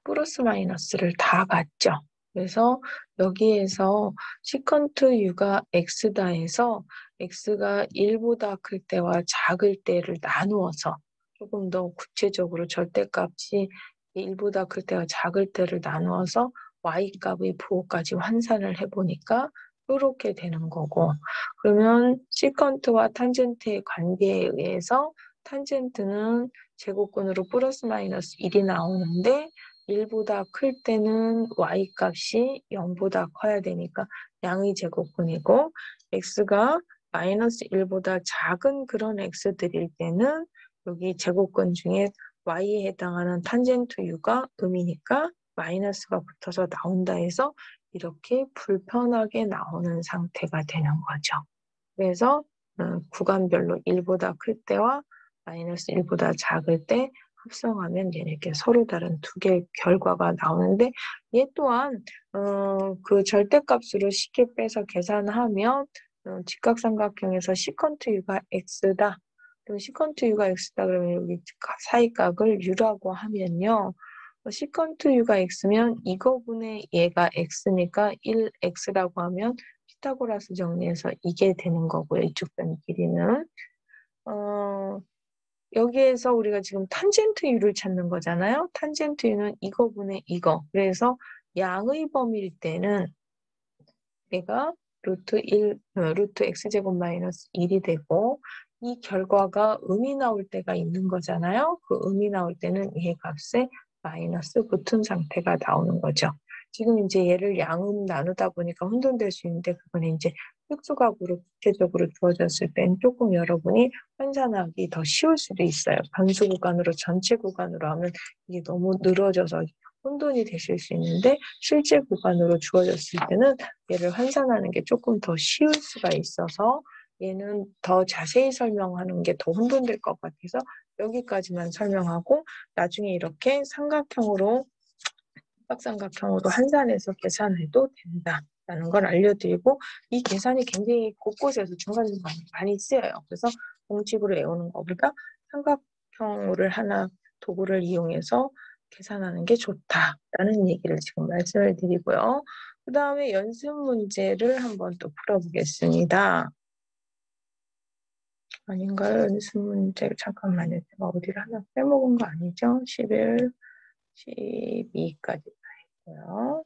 A: 플러스 마이너스를 다 갖죠.
B: 그래서 여기에서 시컨트 U가 X다 해서 X가 1보다 클 때와 작을 때를 나누어서 조금 더 구체적으로 절대값이 1보다 클 때와 작을 때를 나누어서 Y값의 부호까지 환산을 해보니까 이렇게 되는 거고, 그러면 시컨트와 탄젠트의 관계에 의해서 탄젠트는 제곱근으로 플러스 마이너스 1이 나오는데 1보다 클 때는 y값이 0보다 커야 되니까 양의 제곱근이고, x가 마이너스 1보다 작은 그런 x들일 때는 여기 제곱근 중에 y에 해당하는 탄젠트 u가 음이니까 마이너스가 붙어서 나온다 해서 이렇게 불편하게 나오는 상태가 되는 거죠. 그래서 구간별로 1보다 클 때와 마이너스 1보다 작을 때 합성하면 이렇게 서로 다른 두 개의 결과가 나오는데, 얘 또한 그 절대값으로 쉽게 빼서 계산하면 직각삼각형에서 시컨트 U가 X다. 그럼 시컨트 U가 X다 그러면 여기 사이각을 U라고 하면요. 시컨트 U가 X면 이거분의 얘가 X니까 1X라고 하면 피타고라스 정리해서 이게 되는 거고요. 이쪽 변 길이는. 여기에서 우리가 지금 탄젠트 U를 찾는 거잖아요. 탄젠트 U는 이거분의 이거. 그래서 양의 범위일 때는 얘가 루트 X제곱 마이너스 1이 되고, 이 결과가 음이 나올 때가 있는 거잖아요. 그 음이 나올 때는 얘 값에 마이너스 붙은 상태가 나오는 거죠. 지금 이제 얘를 양음 나누다 보니까 혼돈될 수 있는데, 그건 이제 특수각으로 구체적으로 주어졌을 땐 조금 여러분이 환산하기 더 쉬울 수도 있어요. 변수 구간으로 전체 구간으로 하면 이게 너무 늘어져서 혼돈이 되실 수 있는데, 실제 구간으로 주어졌을 때는 얘를 환산하는 게 조금 더 쉬울 수가 있어서 얘는 더 자세히 설명하는 게 더 혼돈될 것 같아서 여기까지만 설명하고, 나중에 이렇게 삼각형으로 박삼각형으로 환산해서 계산해도 된다라는 걸 알려드리고, 이 계산이 굉장히 곳곳에서 중간중간 많이 쓰여요. 그래서 공식으로 외우는 것보다 삼각형을 하나 도구를 이용해서 계산하는 게 좋다라는 얘기를 지금 말씀을 드리고요. 그 다음에 연습 문제를 한번 또 풀어보겠습니다. 아닌가요? 연습 문제 잠깐만요. 제가 어디를 하나 빼먹은 거 아니죠? 11, 12까지 다 했고요.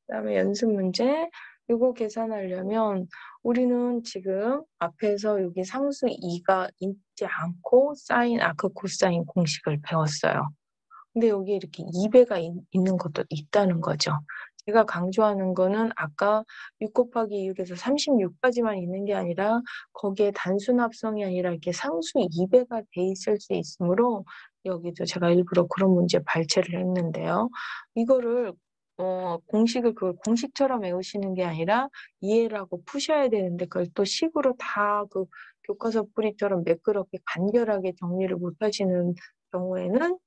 B: 그다음에 연습 문제, 이거 계산하려면 우리는 지금 앞에서 여기 상수 2가 있지 않고 사인, 아크, 코사인 공식을 배웠어요. 근데 여기 이렇게 2배가 있는 것도 있다는 거죠. 제가 강조하는 거는 아까 6 곱하기 6에서 36까지만 있는 게 아니라 거기에 단순 합성이 아니라 이렇게 상수 2배가 돼 있을 수 있으므로 여기도 제가 일부러 그런 문제 발췌를 했는데요. 이거를 공식을 그 공식처럼 외우시는 게 아니라 이해라고 푸셔야 되는데, 그걸 또 식으로 다 그 교과서 풀이처럼 매끄럽게 간결하게 정리를 못 하시는 경우에는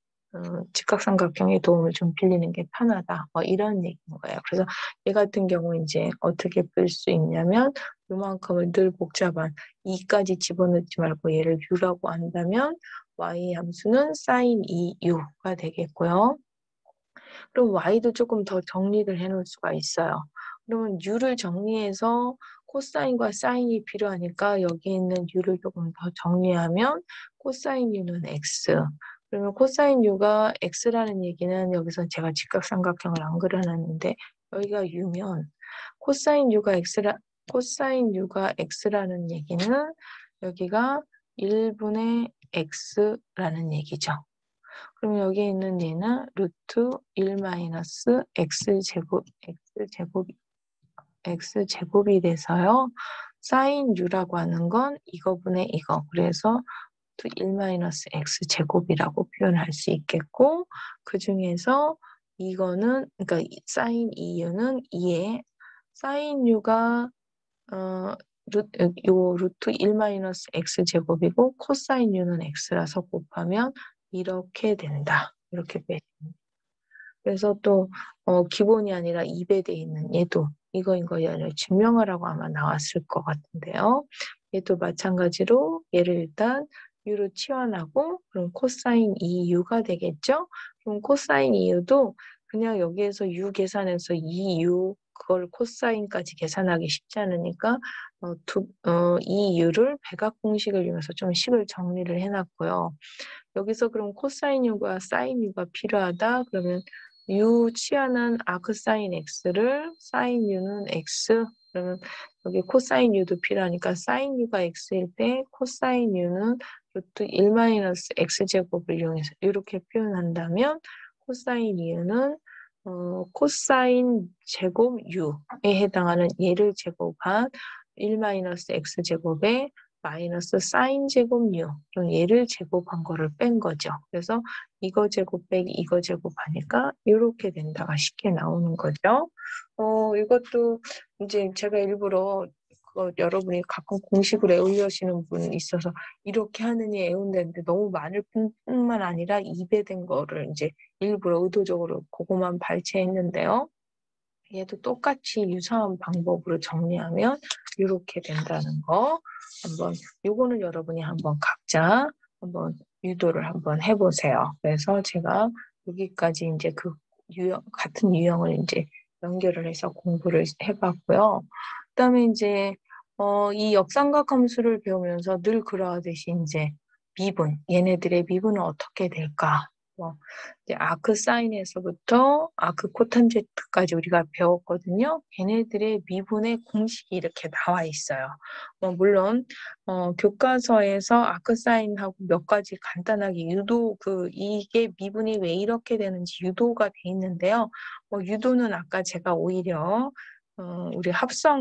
B: 직각삼각형의 도움을 좀 빌리는 게 편하다. 뭐 이런 얘기인 거예요. 그래서 얘 같은 경우 이제 어떻게 풀 수 있냐면, 요만큼을 늘 복잡한 2까지 집어넣지 말고 얘를 u라고 한다면 y 함수는 sin 2u가 되겠고요. 그럼 y도 조금 더 정리를 해놓을 수가 있어요. 그러면 u를 정리해서 코사인과 사인이 필요하니까 여기 있는 u를 조금 더 정리하면 코사인 u는 x. 그러면 코사인 u가 x라는 얘기는 여기서 제가 직각삼각형을 안 그려놨는데 여기가 u면 코사인 u가 x라는 얘기는 여기가 1분의 x라는 얘기죠. 그럼 여기 있는 얘는 루트 1 마이너스 x제곱이 돼서요. 사인 u라고 하는 건 이거분의 이거. 그래서 루트 1 마이너스 x제곱이라고 표현할 수 있겠고, 그 중에서 이거는, 그러니까 사인 2u는 2에 사인 u가 요 루트 1 마이너스 x제곱이고 코사인 u는 x라서 곱하면 이렇게 된다. 이렇게 빼집니다. 그래서 또 기본이 아니라 2배 돼 있는 얘도 이거인 거를 증명하라고 아마 나왔을 것 같은데요. 얘도 마찬가지로 얘를 일단 u로 치환하고, 그럼 코사인 2u가 되겠죠? 그럼 코사인 2u도
A: 그냥 여기에서 u 계산해서 2u 그걸 코사인까지 계산하기 쉽지 않으니까 2u를 백악 공식을 이용해서 좀 식을 정리를 해놨고요. 여기서 그럼 코사인 u가 사인 u가 필요하다. 그러면 u 취하는 아크사인 x를 사인 u는 x. 그러면 여기 코사인 u도 필요하니까 사인 u가 x일 때 코사인 u는 루트 1-x제곱을 이용해서 이렇게 표현한다면 코사인 u는 코사인 제곱 u에 해당하는 얘를 제곱한 1-x제곱에 마이너스 사인 제곱 u. 그럼 얘를 제곱한 거를 뺀 거죠. 그래서 이거 제곱 빼기 이거 제곱하니까 이렇게 된다가 쉽게 나오는 거죠. 이것도 이제 제가 일부러 여러분이 가끔 공식을 애우려시는 분 있어서 이렇게 하느니 애운다는데 너무 많을 뿐만 아니라 2배 된 거를 이제 일부러 의도적으로 그거만 발췌했는데요. 얘도 똑같이 유사한 방법으로 정리하면 이렇게 된다는 거 한번 요거는 여러분이 한번 각자 한번 유도를 한번 해보세요. 그래서 제가 여기까지 이제 그 같은 유형을 이제 연결을 해서 공부를 해봤고요. 그다음에 이제 이 역삼각 함수를 배우면서 늘 그러하듯이 이제 미분 얘네들의 미분은 어떻게 될까? 이제 아크 사인에서부터 아크 코탄젠트까지 우리가 배웠거든요. 걔네들의 미분의 공식이 이렇게 나와 있어요. 물론 교과서에서 아크 사인하고 몇 가지 간단하게 유도 이게 미분이 왜 이렇게 되는지 유도가 돼 있는데요. 유도는 아까 제가 오히려 우리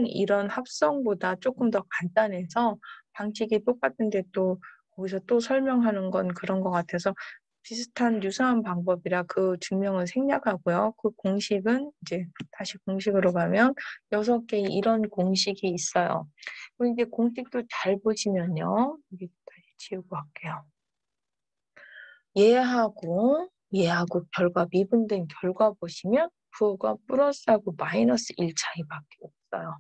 A: 이런 합성보다 조금 더 간단해서 방식이 똑같은데 또 거기서 또 설명하는 건 그런 것 같아서 비슷한 유사한 방법이라 그 증명은 생략하고요. 그 공식은 이제 다시 공식으로 가면 6개의 이런 공식이 있어요. 그럼 이제 공식도 잘 보시면요. 여기 다시 지우고 할게요. 얘하고 별과 미분된 결과 보시면 부호가 플러스하고 마이너스 1 차이밖에 없어요.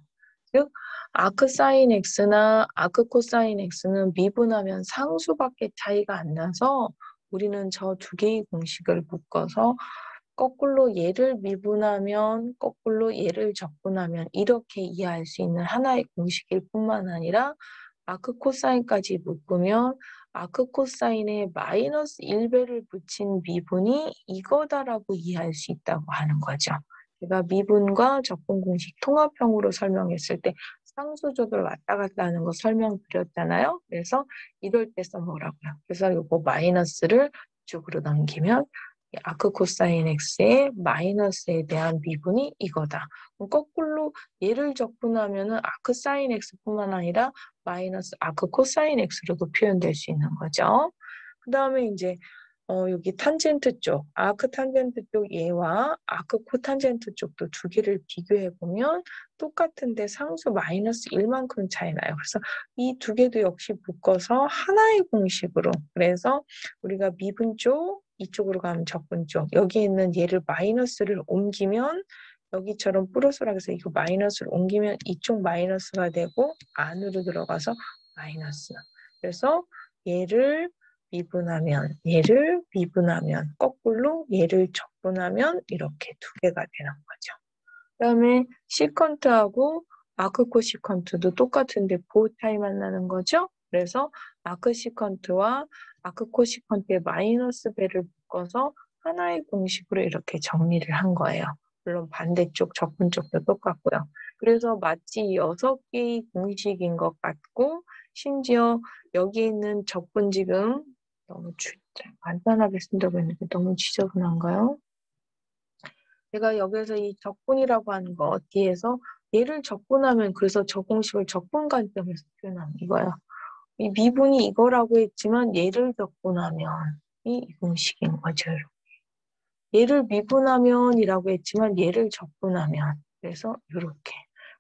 A: 즉 아크 사인 x나 아크 코사인 x는 미분하면 상수밖에 차이가 안 나서 우리는 저 두 개의 공식을 묶어서 거꾸로 얘를 미분하면 거꾸로 얘를 적분하면 이렇게 이해할 수 있는 하나의 공식일 뿐만 아니라 아크 코사인까지 묶으면 아크 코사인에 마이너스 1배를 붙인 미분이 이거다라고 이해할 수 있다고 하는 거죠. 제가 미분과 적분 공식 통합형으로 설명했을 때 상수조들 왔다 갔다 하는 거 설명드렸잖아요. 그래서 이럴 때 써먹으라고요. 그래서 이거 마이너스를 이쪽으로 넘기면 아크 코사인 x의 마이너스에 대한 미분이 이거다. 그럼 거꾸로 얘를 적분하면은 아크 사인 x뿐만 아니라 마이너스 아크 코사인 x로도 표현될 수 있는 거죠. 그 다음에 이제 여기 탄젠트 쪽, 아크 탄젠트 쪽 얘와 아크 코탄젠트 쪽도 두 개를 비교해 보면 똑같은데 상수 마이너스 1만큼 차이 나요. 그래서 이 두 개도 역시 묶어서 하나의 공식으로, 그래서 우리가 미분 쪽, 이쪽으로 가면 적분 쪽, 여기 있는 얘를 마이너스를 옮기면 여기처럼 플러스라고 해서 이거 마이너스를 옮기면 이쪽 마이너스가 되고 안으로 들어가서 마이너스. 그래서 얘를 미분하면 거꾸로 얘를 적분하면 이렇게 두 개가 되는 거죠. 그다음에 시컨트하고 아크 코시컨트도 똑같은데 보호 차이만 나는 거죠. 그래서 아크 시컨트와 아크 코시컨트의 마이너스 배를 묶어서 하나의 공식으로 이렇게 정리를 한 거예요. 물론 반대쪽 적분 쪽도 똑같고요. 그래서 마치 6개의 공식인 것 같고 심지어 여기 있는 적분 지금 너무 간단하게 쓴다고 했는데 너무 지저분한가요? 제가 여기서 이 적분이라고 하는 거 뒤에서 얘를 적분하면 그래서 저 공식을 적분 관점에서 표현하는 이거야. 이 미분이 이거라고 했지만 얘를 적분하면 이 공식인 거죠. 얘를 미분하면이라고 했지만 얘를 적분하면 그래서 이렇게.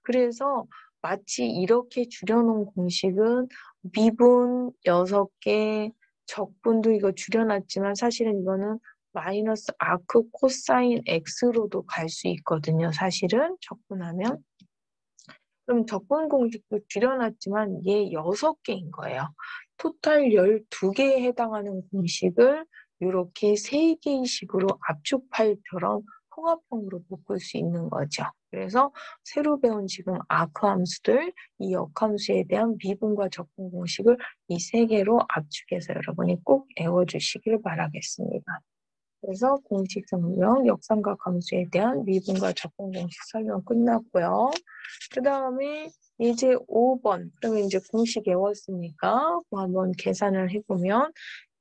A: 그래서 마치 이렇게 줄여놓은 공식은 미분 6개, 적분도 이거 줄여놨지만 사실은 이거는 마이너스 아크 코사인 x로도 갈 수 있거든요. 사실은 적분하면. 그럼 적분 공식도 줄여놨지만 얘 6개인 거예요. 토탈 12개에 해당하는 공식을 이렇게 3개의 식으로 압축 파일처럼
B: 통합형으로 묶을 수 있는 거죠. 그래서 새로 배운 지금 아크 함수들, 이 역함수에 대한 미분과 적분 공식을 이 세 개로 압축해서 여러분이 꼭 외워주시길 바라겠습니다. 그래서 공식 설명, 역삼각 함수에 대한 미분과 적분 공식 설명 끝났고요. 그 다음에 이제 5번, 그러면 이제 공식 외웠으니까 한번 계산을 해보면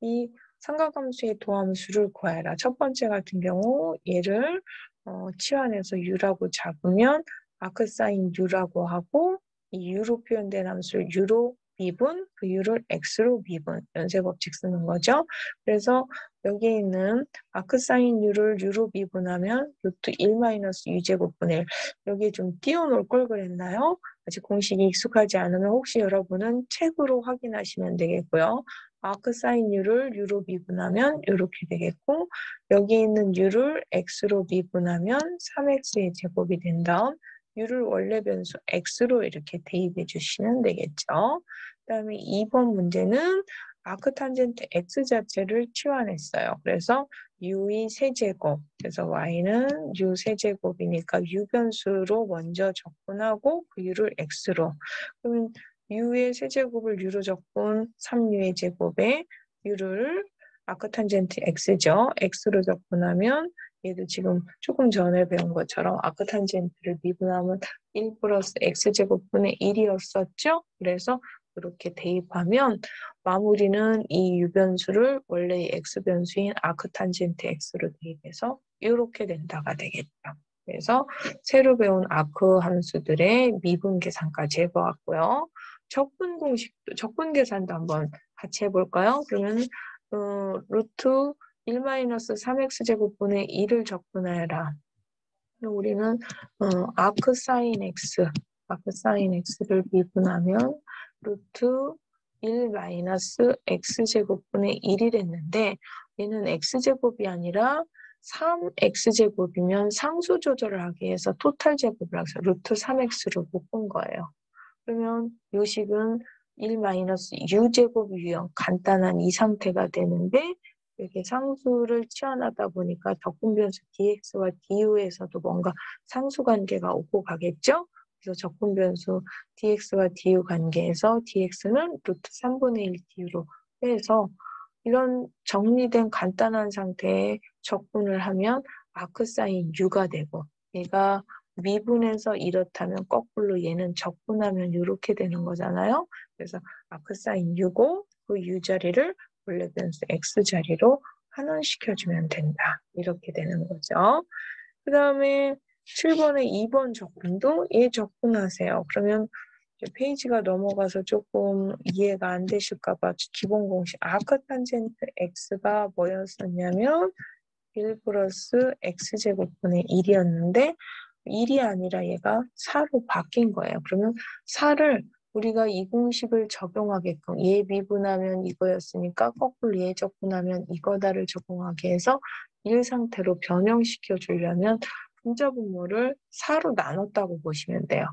B: 이 삼각함수의 도함수를 구해라. 첫 번째 같은 경우 얘를 치환해서 u라고 잡으면 아크사인 u라고 하고 이 u로 표현된 함수를 u로 미분, 그 u를 x로 미분, 연쇄법칙 쓰는 거죠. 그래서 여기 있는 아크사인 u를 u로 미분하면 루트 1-u제곱분의 1. 여기 좀 띄워놓을 걸 그랬나요? 아직 공식이 익숙하지 않으면 혹시 여러분은 책으로 확인하시면 되겠고요. 아크사인 u를 u로 미분하면 이렇게 되겠고 여기 있는 u를 x로 미분하면 3x의 제곱이 된 다음 u를 원래 변수 x로 이렇게 대입해 주시면 되겠죠. 그 다음에 2번 문제는 아크탄젠트 x 자체를 치환했어요. 그래서 u의 세제곱, 그래서 y는 u 세제곱이니까 u 변수로 먼저 적분하고 그 u를 x로. 그러면 u의 세제곱을 u로 적분 3u의 제곱에 u를 아크탄젠트 x죠. x로 적분하면 얘도 지금 조금 전에 배운 것처럼 아크탄젠트를 미분하면 1 플러스 x제곱분의 1이었었죠. 그래서 이렇게 대입하면 마무리는 이 유변수를 원래의 x변수인 아크탄젠트 x로 대입해서 이렇게 된다가 되겠죠. 그래서 새로 배운 아크 함수들의 미분 계산까지 해보았고요. 적분 공식도, 적분 계산도 한번 같이 해볼까요? 그러면 루트 1-3x제곱분의 2를 적분하여라. 우리는 아크사인 x를 미분하면 루트 1-x제곱분의 1이 됐는데 얘는 x제곱이 아니라 3x제곱이면 상수 조절을 하기 위해서 토탈 제곱을 해서 루트 3x로 묶은 거예요. 그러면 요식은 1-u제곱 유형 간단한 이 상태가 되는데 이렇게 상수를 치환하다 보니까 적분변수 dx와 du에서도 뭔가 상수 관계가 오고 가겠죠? 그래서 적분변수 dx와 du 관계에서 dx는 루트 3분의 1 du로 해서 이런 정리된 간단한 상태에 적분을 하면 아크사인 u가 되고 얘가 미분해서 이렇다면 거꾸로 얘는 적분하면 이렇게 되는 거잖아요. 그래서 아크사인 u고 그 u 자리를 원래 변수 x 자리로 환원시켜주면 된다. 이렇게 되는 거죠. 그 다음에 7번에 2번 적분도 얘 적분하세요. 그러면 페이지가 넘어가서 조금 이해가 안 되실까 봐 기본 공식 아크탄젠트 x가 뭐였었냐면 1 플러스 x제곱분의 1이었는데 1이 아니라 얘가 4로 바뀐 거예요. 그러면 4를 우리가 이 공식을 적용하게끔 얘 미분하면 이거였으니까 거꾸로 얘 적분하면 이거다를 적용하게 해서 1 상태로 변형시켜 주려면 분자 분모를 4로 나눴다고 보시면 돼요.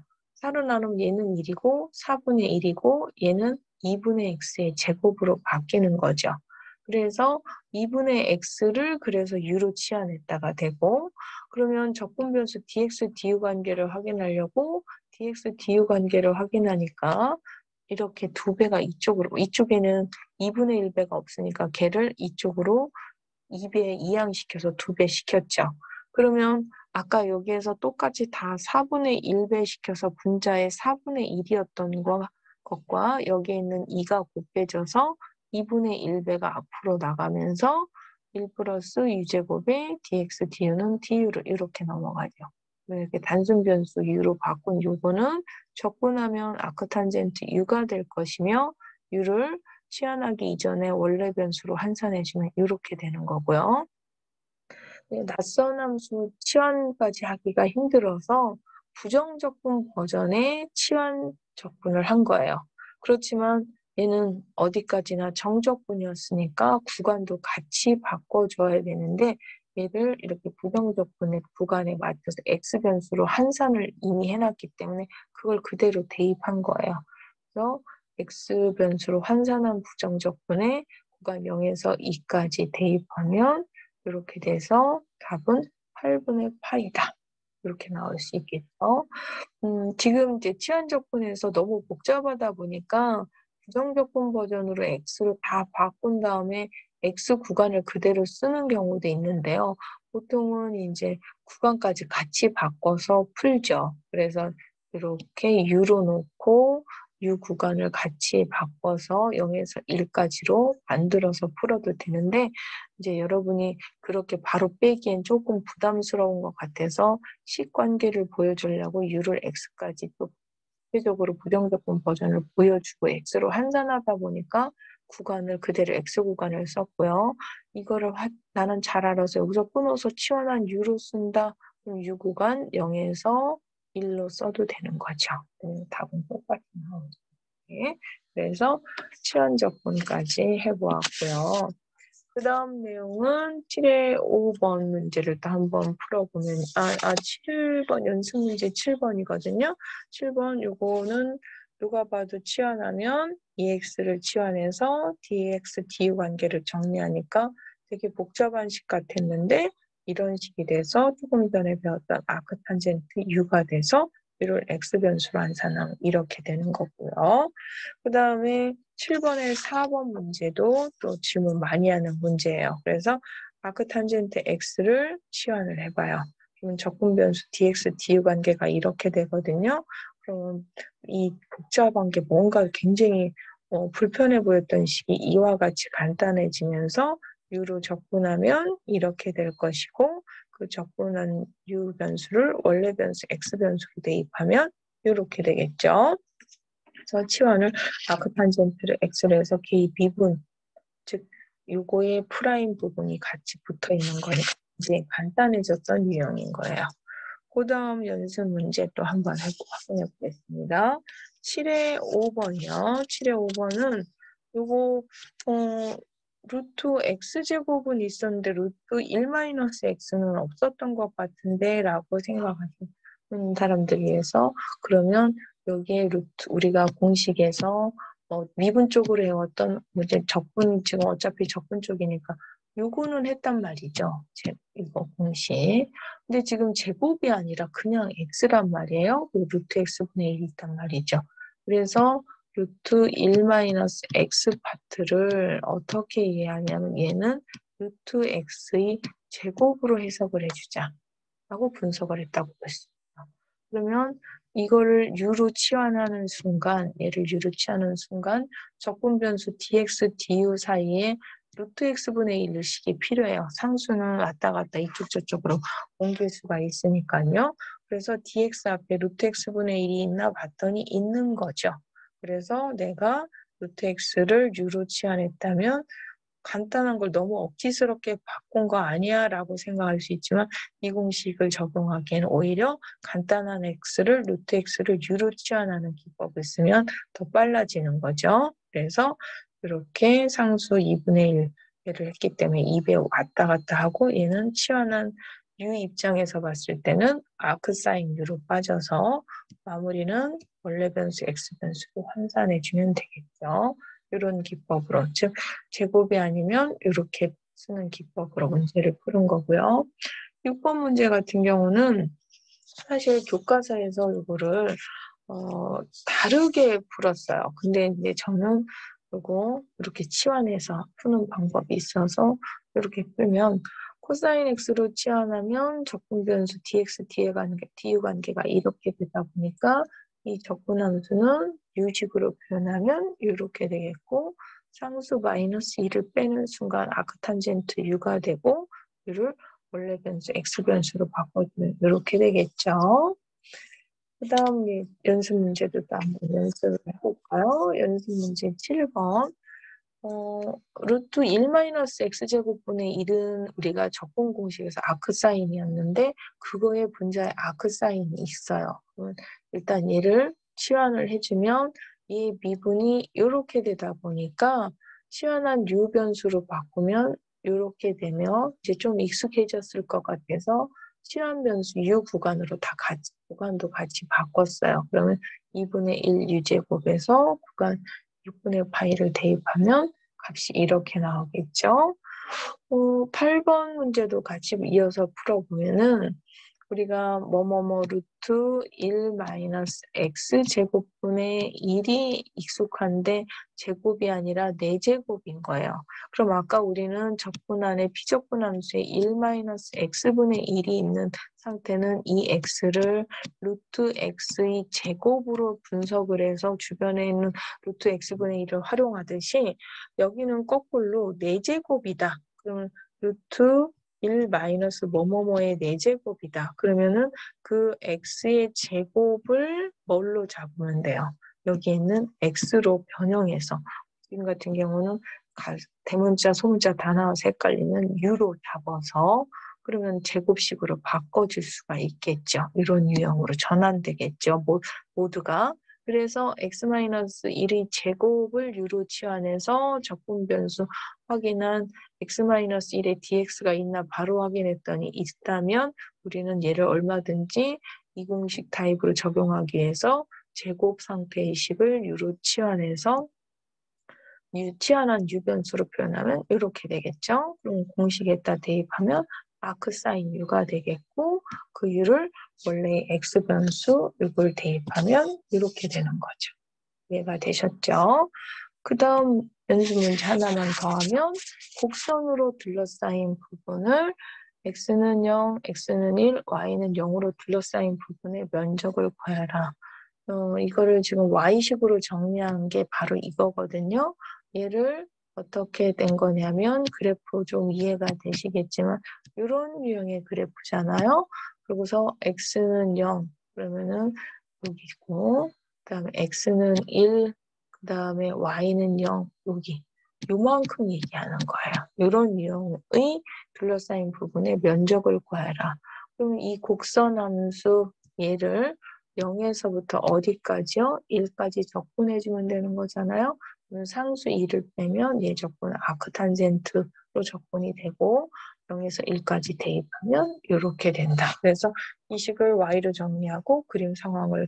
B: 4로 나누면 얘는 1이고 4분의 1이고 얘는 2분의 x의 제곱으로 바뀌는 거죠. 그래서 2분의 x를 그래서 u로 치환했다가 되고 그러면 적분변수 dx, du 관계를 확인하려고 dx, du 관계를 확인하니까 이렇게 두 배가 이쪽으로 이쪽에는 2분의 1배가 없으니까 걔를 이쪽으로 2배 이항시켜서 2배 시켰죠. 그러면 아까 여기에서 똑같이 다 4분의 1배 시켜서 분자의 4분의 1이었던 것과 여기에 있는 2가 곱해져서 2분의 1배가 앞으로 나가면서 1 플러스 u제곱에 dx, du는 du로 이렇게 넘어가죠. 이렇게 단순 변수 u로 바꾼 요거는 적분하면 아크탄젠트 u가 될 것이며 u를 치환하기 이전에 원래 변수로 환산해주면 이렇게 되는 거고요. 낯선 함수 치환까지 하기가 힘들어서 부정적분 버전의 치환 적분을 한 거예요. 그렇지만 얘는 어디까지나 정적분이었으니까 구간도 같이 바꿔줘야 되는데 얘를 이렇게 부정적분의 구간에 맞춰서 x변수로 환산을 이미 해놨기 때문에 그걸 그대로 대입한 거예요. 그래서 x변수로 환산한 부정적분에 구간 0에서 2까지 대입하면 이렇게 돼서 답은 8분의 8이다. 이렇게 나올 수 있겠죠. 지금 이제 치환적분에서 너무 복잡하다 보니까 부정적분 버전으로 x를 다 바꾼 다음에 x 구간을 그대로 쓰는 경우도 있는데요. 보통은 이제 구간까지 같이 바꿔서 풀죠. 그래서 이렇게 u로 놓고 u 구간을 같이 바꿔서 0에서 1까지로 만들어서 풀어도 되는데 이제 여러분이 그렇게 바로 빼기엔 조금 부담스러운 것 같아서 식관계를 보여주려고 u를 x까지 또 구체적으로 부정적분 버전을 보여주고 x로 환산하다 보니까 구간을 그대로 x 구간을 썼고요. 이거를 나는 잘 알아서 여기서 끊어서 치환한 u로 쓴다. 그럼 u 구간 0에서 1로 써도 되는 거죠. 답은 똑같이 나오죠. 네. 그래서 치환적분까지 해보았고요. 그 다음 내용은 7의 5번 문제를 또 한번 풀어보면, 7번, 연습 문제 7번이거든요. 7번 요거는 누가 봐도 치환하면 EX를 치환해서 DX, DU 관계를 정리하니까 되게 복잡한 식 같았는데 이런 식이 돼서 조금 전에 배웠던 아크탄젠트 U가 돼서 이를 X 변수로 환산하면 이렇게 되는 거고요. 그 다음에 7번에 4번 문제도 또 질문 많이 하는 문제예요. 그래서 아크탄젠트 x를 치환을 해봐요. 그러면 적분 변수 dx, du 관계가 이렇게 되거든요. 그러면 이 복잡한 게 뭔가 굉장히 불편해 보였던 식이 이와 같이 간단해지면서 u로 적분하면 이렇게 될 것이고 그 적분한 u 변수를 원래 변수 x 변수로 대입하면 이렇게 되겠죠. 그래서 치환을 아크탄젠트를 x로 해서 k 미분, 즉 요거의 프라임 부분이 같이 붙어 있는 거니까 이제 간단해졌던 유형인 거예요. 그 다음 연습 문제 또 한번 확인해 보겠습니다. 7의 5번이요. 7의 5번은 요거 루트 x제곱은 있었는데 루트 1-x는 없었던 것 같은데 라고 생각하시는 사람들 위해서 그러면 여기에 루트 우리가 공식에서 미분 쪽으로 해왔던 이제 적분 지금 어차피 적분 쪽이니까 요거는 했단 말이죠. 이거 공식. 근데 지금 제곱이 아니라 그냥 x란 말이에요. 루트 x분의 1이 있단 말이죠. 그래서 루트 1-x 파트를 어떻게 이해하냐면 얘는 루트 x의 제곱으로 해석을 해주자 라고 분석을 했다고 했습니다. 그러면 이거를 u로 치환하는 순간, 얘를 u로 치환하는 순간 적분 변수 dx, du 사이에 루트 x분의 1을 식이 필요해요. 상수는 왔다 갔다 이쪽 저쪽으로 옮길 수가 있으니까요. 그래서 dx 앞에 루트 x분의 1이 있나 봤더니 있는 거죠. 그래서 내가 루트 x를 u로 치환했다면 간단한 걸 너무 억지스럽게 바꾼 거 아니야 라고 생각할 수 있지만 이 공식을 적용하기에는 오히려 간단한 x를 루트 x를 u로 치환하는 기법을 쓰면 더 빨라지는 거죠. 그래서 이렇게 상수 2분의 1을 했기 때문에 2배 왔다 갔다 하고 얘는 치환한 u 입장에서 봤을 때는 아크 사인 u로 빠져서 마무리는 원래 변수 x 변수로 환산해주면 되겠죠. 이런 기법으로 즉 제곱이 아니면 이렇게 쓰는 기법으로 문제를 푸는 거고요. 6번 문제 같은 경우는 사실 교과서에서 이거를 다르게 풀었어요. 근데 이제 저는 이거 이렇게 치환해서 푸는 방법이 있어서 이렇게 풀면 코사인 x로 치환하면 적분 변수 dx, du 관계가 이렇게 되다 보니까 이 적분함수는 u식으로 표현하면 이렇게 되겠고 상수 마이너스 2를 빼는 순간 아크탄젠트 u가 되고 u를 원래 변수 x 변수로 바꿔주면 이렇게 되겠죠. 그 다음 연습 문제도 또 한번 연습을 해볼까요? 연습 문제 7번. 루트 1-x제곱분의 1은 우리가 적분 공식에서 아크사인이었는데 그거의 분자에 아크사인이 있어요. 그러면 일단 얘를 치환을 해주면 이 미분이 이렇게 되다 보니까 치환한 u 변수로 바꾸면 이렇게 되면 이제 좀 익숙해졌을 것 같아서 치환 변수 u 구간으로 다 같이 구간도 같이 바꿨어요. 그러면 2분의 1 u제곱에서 구간 6분의 파이를 대입하면 값이 이렇게 나오겠죠. 8번 문제도 같이 이어서 풀어보면은 우리가 뭐뭐뭐 루트 1 마이너스 x 제곱분의 1이 익숙한데 제곱이 아니라 4제곱인 거예요. 그럼 아까 우리는 적분안에 피적분함수에 1 마이너스 x분의 1이 있는 상태는 이 x를 루트 x의 제곱으로 분석을 해서 주변에 있는 루트 x분의 1을 활용하듯이 여기는 거꾸로 4제곱이다. 그러면 루트 1 마이너스 뭐뭐뭐의 4제곱이다. 그러면은 그 x의 제곱을 뭘로 잡으면 돼요? 여기 있는 x로 변형해서 지금 같은 경우는 대문자, 소문자 다 나와서 헷갈리는 u로 잡아서 그러면 제곱식으로 바꿔줄 수가 있겠죠. 이런 유형으로 전환되겠죠. 모두가. 그래서 x-1의 제곱을 u로 치환해서 적분 변수 확인한 x-1의 dx가 있나 바로 확인했더니 있다면 우리는 얘를 얼마든지 이 공식 타입으로 적용하기 위해서 제곱 상태의 식을 u로 치환해서 치환한 유변수로 표현하면 이렇게 되겠죠. 그럼 공식에다 대입하면 아크 사인 u가 되겠고 그 u를 원래 x 변수 6을 대입하면 이렇게 되는 거죠. 이해가 되셨죠? 그 다음 연습 문제 하나만 더 하면 곡선으로 둘러싸인 부분을 x는 0, x는 1, y는 0으로 둘러싸인 부분의 면적을 구하라. 이거를 지금 y식으로 정리한 게 바로 이거거든요. 얘를 어떻게 된 거냐면 그래프 좀 이해가 되시겠지만 이런 유형의 그래프잖아요. 그리고서 x는 0 그러면은 여기고 그다음에 x는 1 그다음에 y는 0 여기 요만큼 얘기하는 거예요. 이런 유형의 둘러싸인 부분의 면적을 구하라. 그럼 이 곡선 함수 얘를 0에서부터 어디까지요? 1까지 적분해주면 되는 거잖아요. 상수 2를 빼면 얘 적분은 아크탄젠트로 적분이 되고 0에서 1까지 대입하면 이렇게 된다. 그래서 이 식을 y로 정리하고 그림 상황을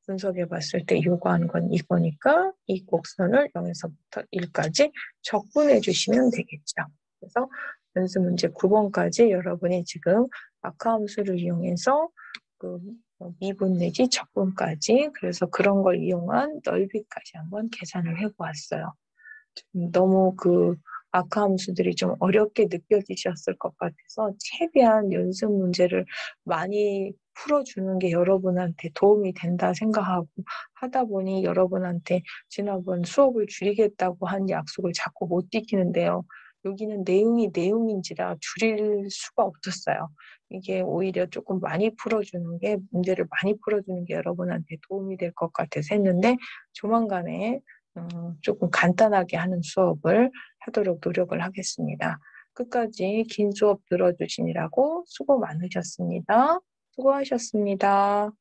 B: 분석해 봤을 때 요구하는 건 이거니까 이 곡선을 0에서부터 1까지 적분해 주시면 되겠죠. 그래서 연습 문제 9번까지 여러분이 지금 아크함수를 이용해서 그 미분 내지 적분까지 그래서 그런 걸 이용한 넓이까지 한번 계산을 해보았어요. 너무 그 아크함수들이 좀 어렵게 느껴지셨을 것 같아서 최대한 연습 문제를 많이 풀어주는 게 여러분한테 도움이 된다 생각하고 하다 보니 여러분한테 지난번 수업을 줄이겠다고 한 약속을 자꾸 못 지키는데요. 여기는 내용이 내용인지라 줄일 수가 없었어요. 이게 오히려 조금 많이 풀어주는 게 문제를 많이 풀어주는 게 여러분한테 도움이 될 것 같아서 했는데 조만간에 조금 간단하게 하는 수업을 하도록 노력을 하겠습니다. 끝까지 긴 수업 들어주시느라고 수고 많으셨습니다. 수고하셨습니다.